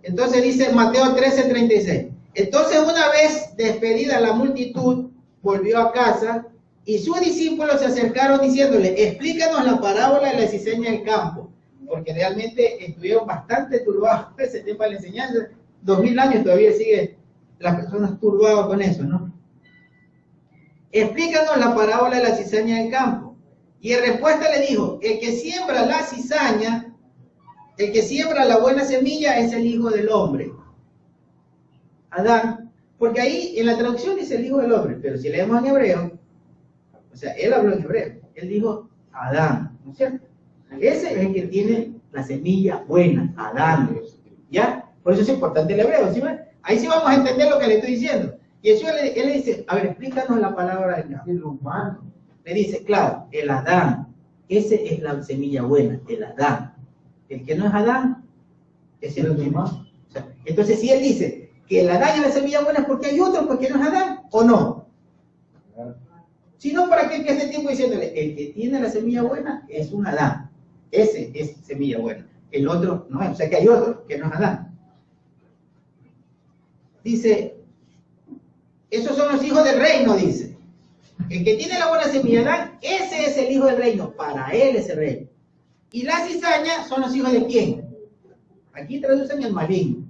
Entonces dice Mateo 13:36. Entonces una vez despedida la multitud, volvió a casa y sus discípulos se acercaron diciéndole, explícanos la parábola de la cizaña del campo, porque realmente estuvieron bastante turbados ese tema de la enseñanza. 2000 años todavía sigue las personas turbadas con eso, ¿no? Explícanos la parábola de la cizaña del campo. Y en respuesta le dijo, el que siembra la cizaña, el que siembra la buena semilla es el Hijo del Hombre. Adán, porque ahí en la traducción dice el Hijo del Hombre, pero si leemos en hebreo, o sea, él habló en hebreo, él dijo Adán, ¿no es cierto? Ese es el que tiene la semilla buena, Adán. ¿Ya? Por eso es importante el hebreo, ¿sí ven? Ahí sí vamos a entender lo que le estoy diciendo. Y eso él le dice, a ver, explícanos la palabra de acá. El humano. Le dice, claro, el Adán. Ese es la semilla buena, el Adán. El que no es Adán, ese no tiene. O sea, entonces, si él dice que el Adán es la semilla buena, es porque hay otro, porque no es Adán, ¿o no? Si no, ¿para qué hace tiempo diciéndole? El que tiene la semilla buena es un Adán. Ese es semilla buena. El otro no es. O sea que hay otro que no es Adán. Dice, esos son los hijos del reino, dice. El que tiene la buena semilla Adán, ese es el hijo del reino. Para él es el reino. Y la cizaña son los hijos de quién. Aquí traducen el maligno.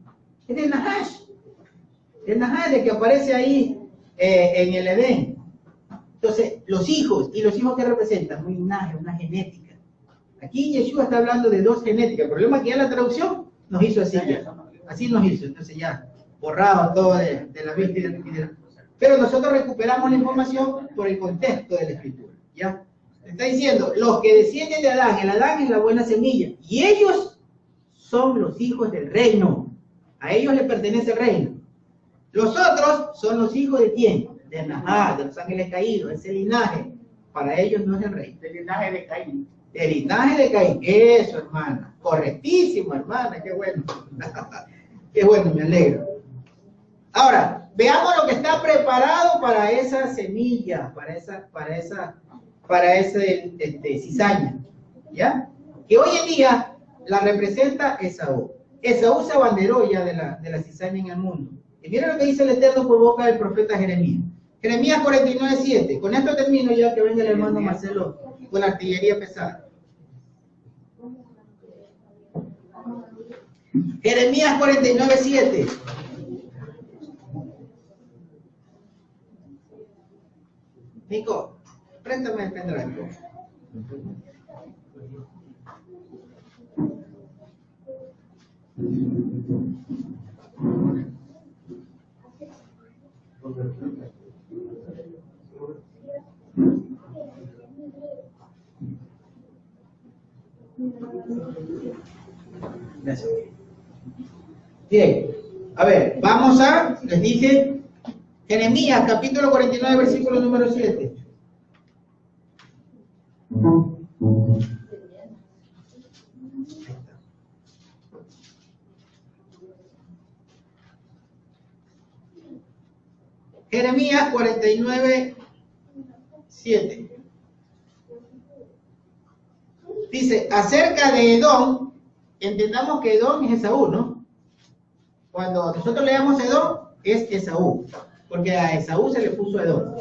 Es el Nahash. El Nahash, el que aparece ahí en el Edén. Entonces, los hijos, ¿y los hijos que representan? Un linaje, una genética. Aquí Yeshua está hablando de dos genéticas. El problema es que ya la traducción nos hizo así. Así nos hizo. Entonces ya borrado todo de la Biblia. Pero nosotros recuperamos la información por el contexto de la Escritura. ¿Ya? Está diciendo, los que descienden de Adán, el Adán es la buena semilla. Y ellos son los hijos del reino. A ellos les pertenece el reino. Los otros son los hijos de quién? De Nahá, de los ángeles caídos, ese linaje. Para ellos no es el reino. El linaje de Caín. El linaje de Caín. Eso, hermana. Correctísimo, hermana. Qué bueno. Qué bueno, me alegro. Ahora, veamos lo que está preparado para esa semilla, para esa cizaña. ¿Ya? Que hoy en día la representa Esaú. Esaú se abanderó ya de la cizaña en el mundo. Y miren lo que dice el Eterno por boca del profeta Jeremías. Jeremías 49:7. Con esto termino ya, que venga el hermano Marcelo con la artillería pesada. Jeremías 49:7. Nico, préstame el pendrive. Gracias. Bien, a ver, vamos a, les dije, Jeremías, capítulo 49, versículo número 7. Jeremías 49, 7. Dice, acerca de Edom, entendamos que Edom es Esaú, ¿no? Cuando nosotros leamos Edom, es Esaú, porque a Esaú se le puso Edom.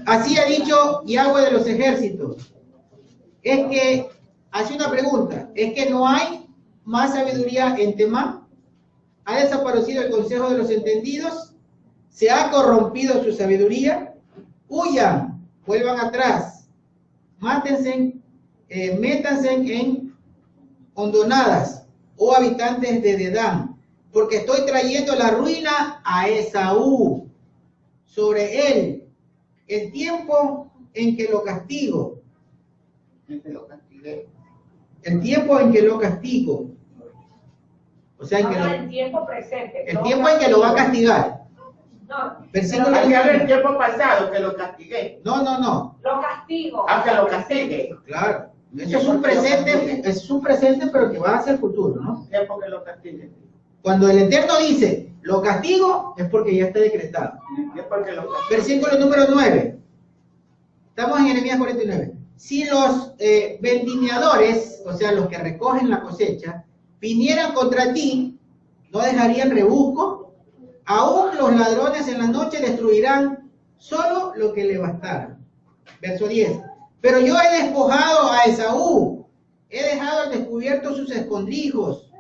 Así ha dicho Yahweh de los ejércitos. Es que, hace una pregunta, ¿es que no hay más sabiduría en Temán? ¿Ha desaparecido el consejo de los entendidos? ¿Se ha corrompido su sabiduría? Huyan, vuelvan atrás, mátense, métanse en hondonadas, oh habitantes de Dedán, porque estoy trayendo la ruina a Esaú, sobre él, el tiempo en que lo castigo. El tiempo en que lo castigo. O sea, el tiempo presente. El tiempo en que lo va a castigar. No, Versículo el tiempo pasado que lo castigué. No. Lo castigo. Aunque lo castigue. Claro. Eso es un presente, pero que va hacia el futuro, ¿no? El tiempo que lo castigue. Cuando el Eterno dice, lo castigo, es porque ya está decretado. Es porque lo castigo. Versículo número 9. Estamos en Jeremías 49. Si los vendimiadores, o sea, los que recogen la cosecha, vinieran contra ti, no dejarían rebusco. Aún los ladrones en la noche destruirán solo lo que le bastara. Verso 10. Pero yo he despojado a Esaú, he dejado al descubierto sus escondrijos,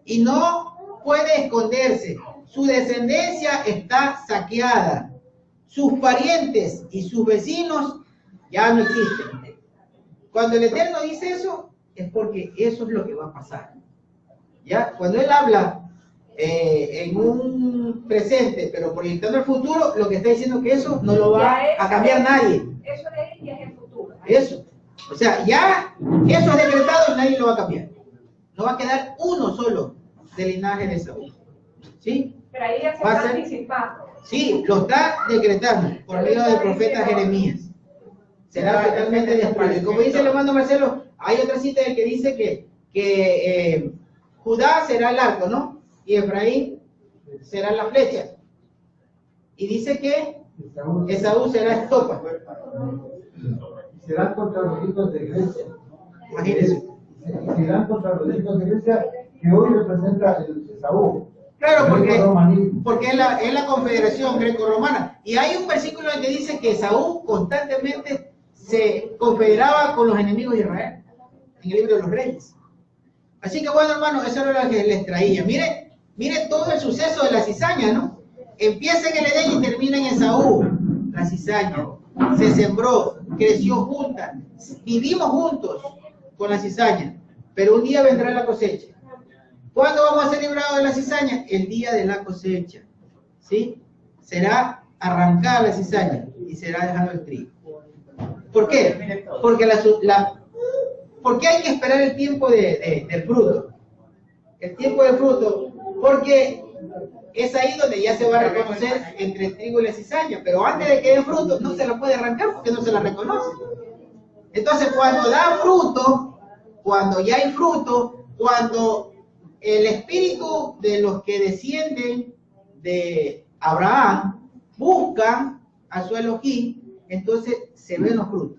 y no puede esconderse. Su descendencia está saqueada. Sus parientes y sus vecinos ya no existen. Cuando el Eterno dice eso, es porque eso es lo que va a pasar. ¿Ya? Cuando Él habla en un presente, pero proyectando el futuro, lo que está diciendo es que eso no lo va a cambiar nadie. Eso de ahí es el futuro. Eso. O sea, ya eso es decretado y nadie lo va a cambiar. No va a quedar uno solo del linaje de Saúl. ¿Sí? Pero ahí ya se Va a está ser- anticipando. Sí, lo está decretando por medio del profeta Jeremías. Será totalmente destruido. Y como dice el hermano Marcelo, hay otra cita en que dice que Judá será el arco, ¿no? Y Efraín será la flecha. Y dice que Esaú será estopa. Serán contra los hijos de Grecia. Imagínense. Serán contra los hijos de Grecia que hoy representa el Esaú. Claro, Greco-romanismo. porque es la confederación greco-romana. Y hay un versículo en que dice que Esaú constantemente se confederaba con los enemigos de Israel, en el libro de los Reyes. Así que bueno, hermano, eso era lo que les traía. Mire todo el suceso de la cizaña, ¿no? Empieza en el Edén y termina en Esaú. La cizaña se sembró, creció junta, vivimos juntos con la cizaña, pero un día vendrá la cosecha. ¿Cuándo vamos a ser librados de la cizaña? El día de la cosecha, ¿sí? Será arrancada la cizaña y será dejado el trigo. ¿Por qué? Porque ¿por qué hay que esperar el tiempo del fruto? El tiempo del fruto, porque es ahí donde ya se va a reconocer entre el trigo y la cizaña, pero antes de que dé fruto no se la puede arrancar porque no se la reconoce. Entonces cuando da fruto, cuando ya hay fruto, cuando el espíritu de los que descienden de Abraham buscan a su Elohim, entonces se ven los frutos.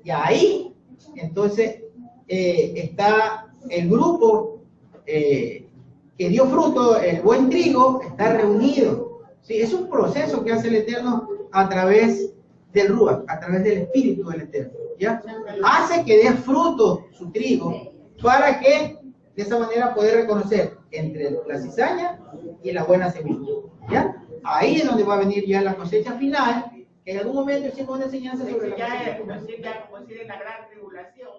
Y ahí, entonces, está el grupo que dio fruto, el buen trigo, está reunido. ¿Sí? Es un proceso que hace el Eterno a través del Ruach, a través del Espíritu del Eterno. ¿Ya? Hace que dé fruto su trigo para que de esa manera poder reconocer entre la cizaña y la buena semilla. ¿Ya? Ahí es donde va a venir ya la cosecha final, que en algún momento hicimos una enseñanza sobre la cosecha final. Ya como si de la gran tribulación.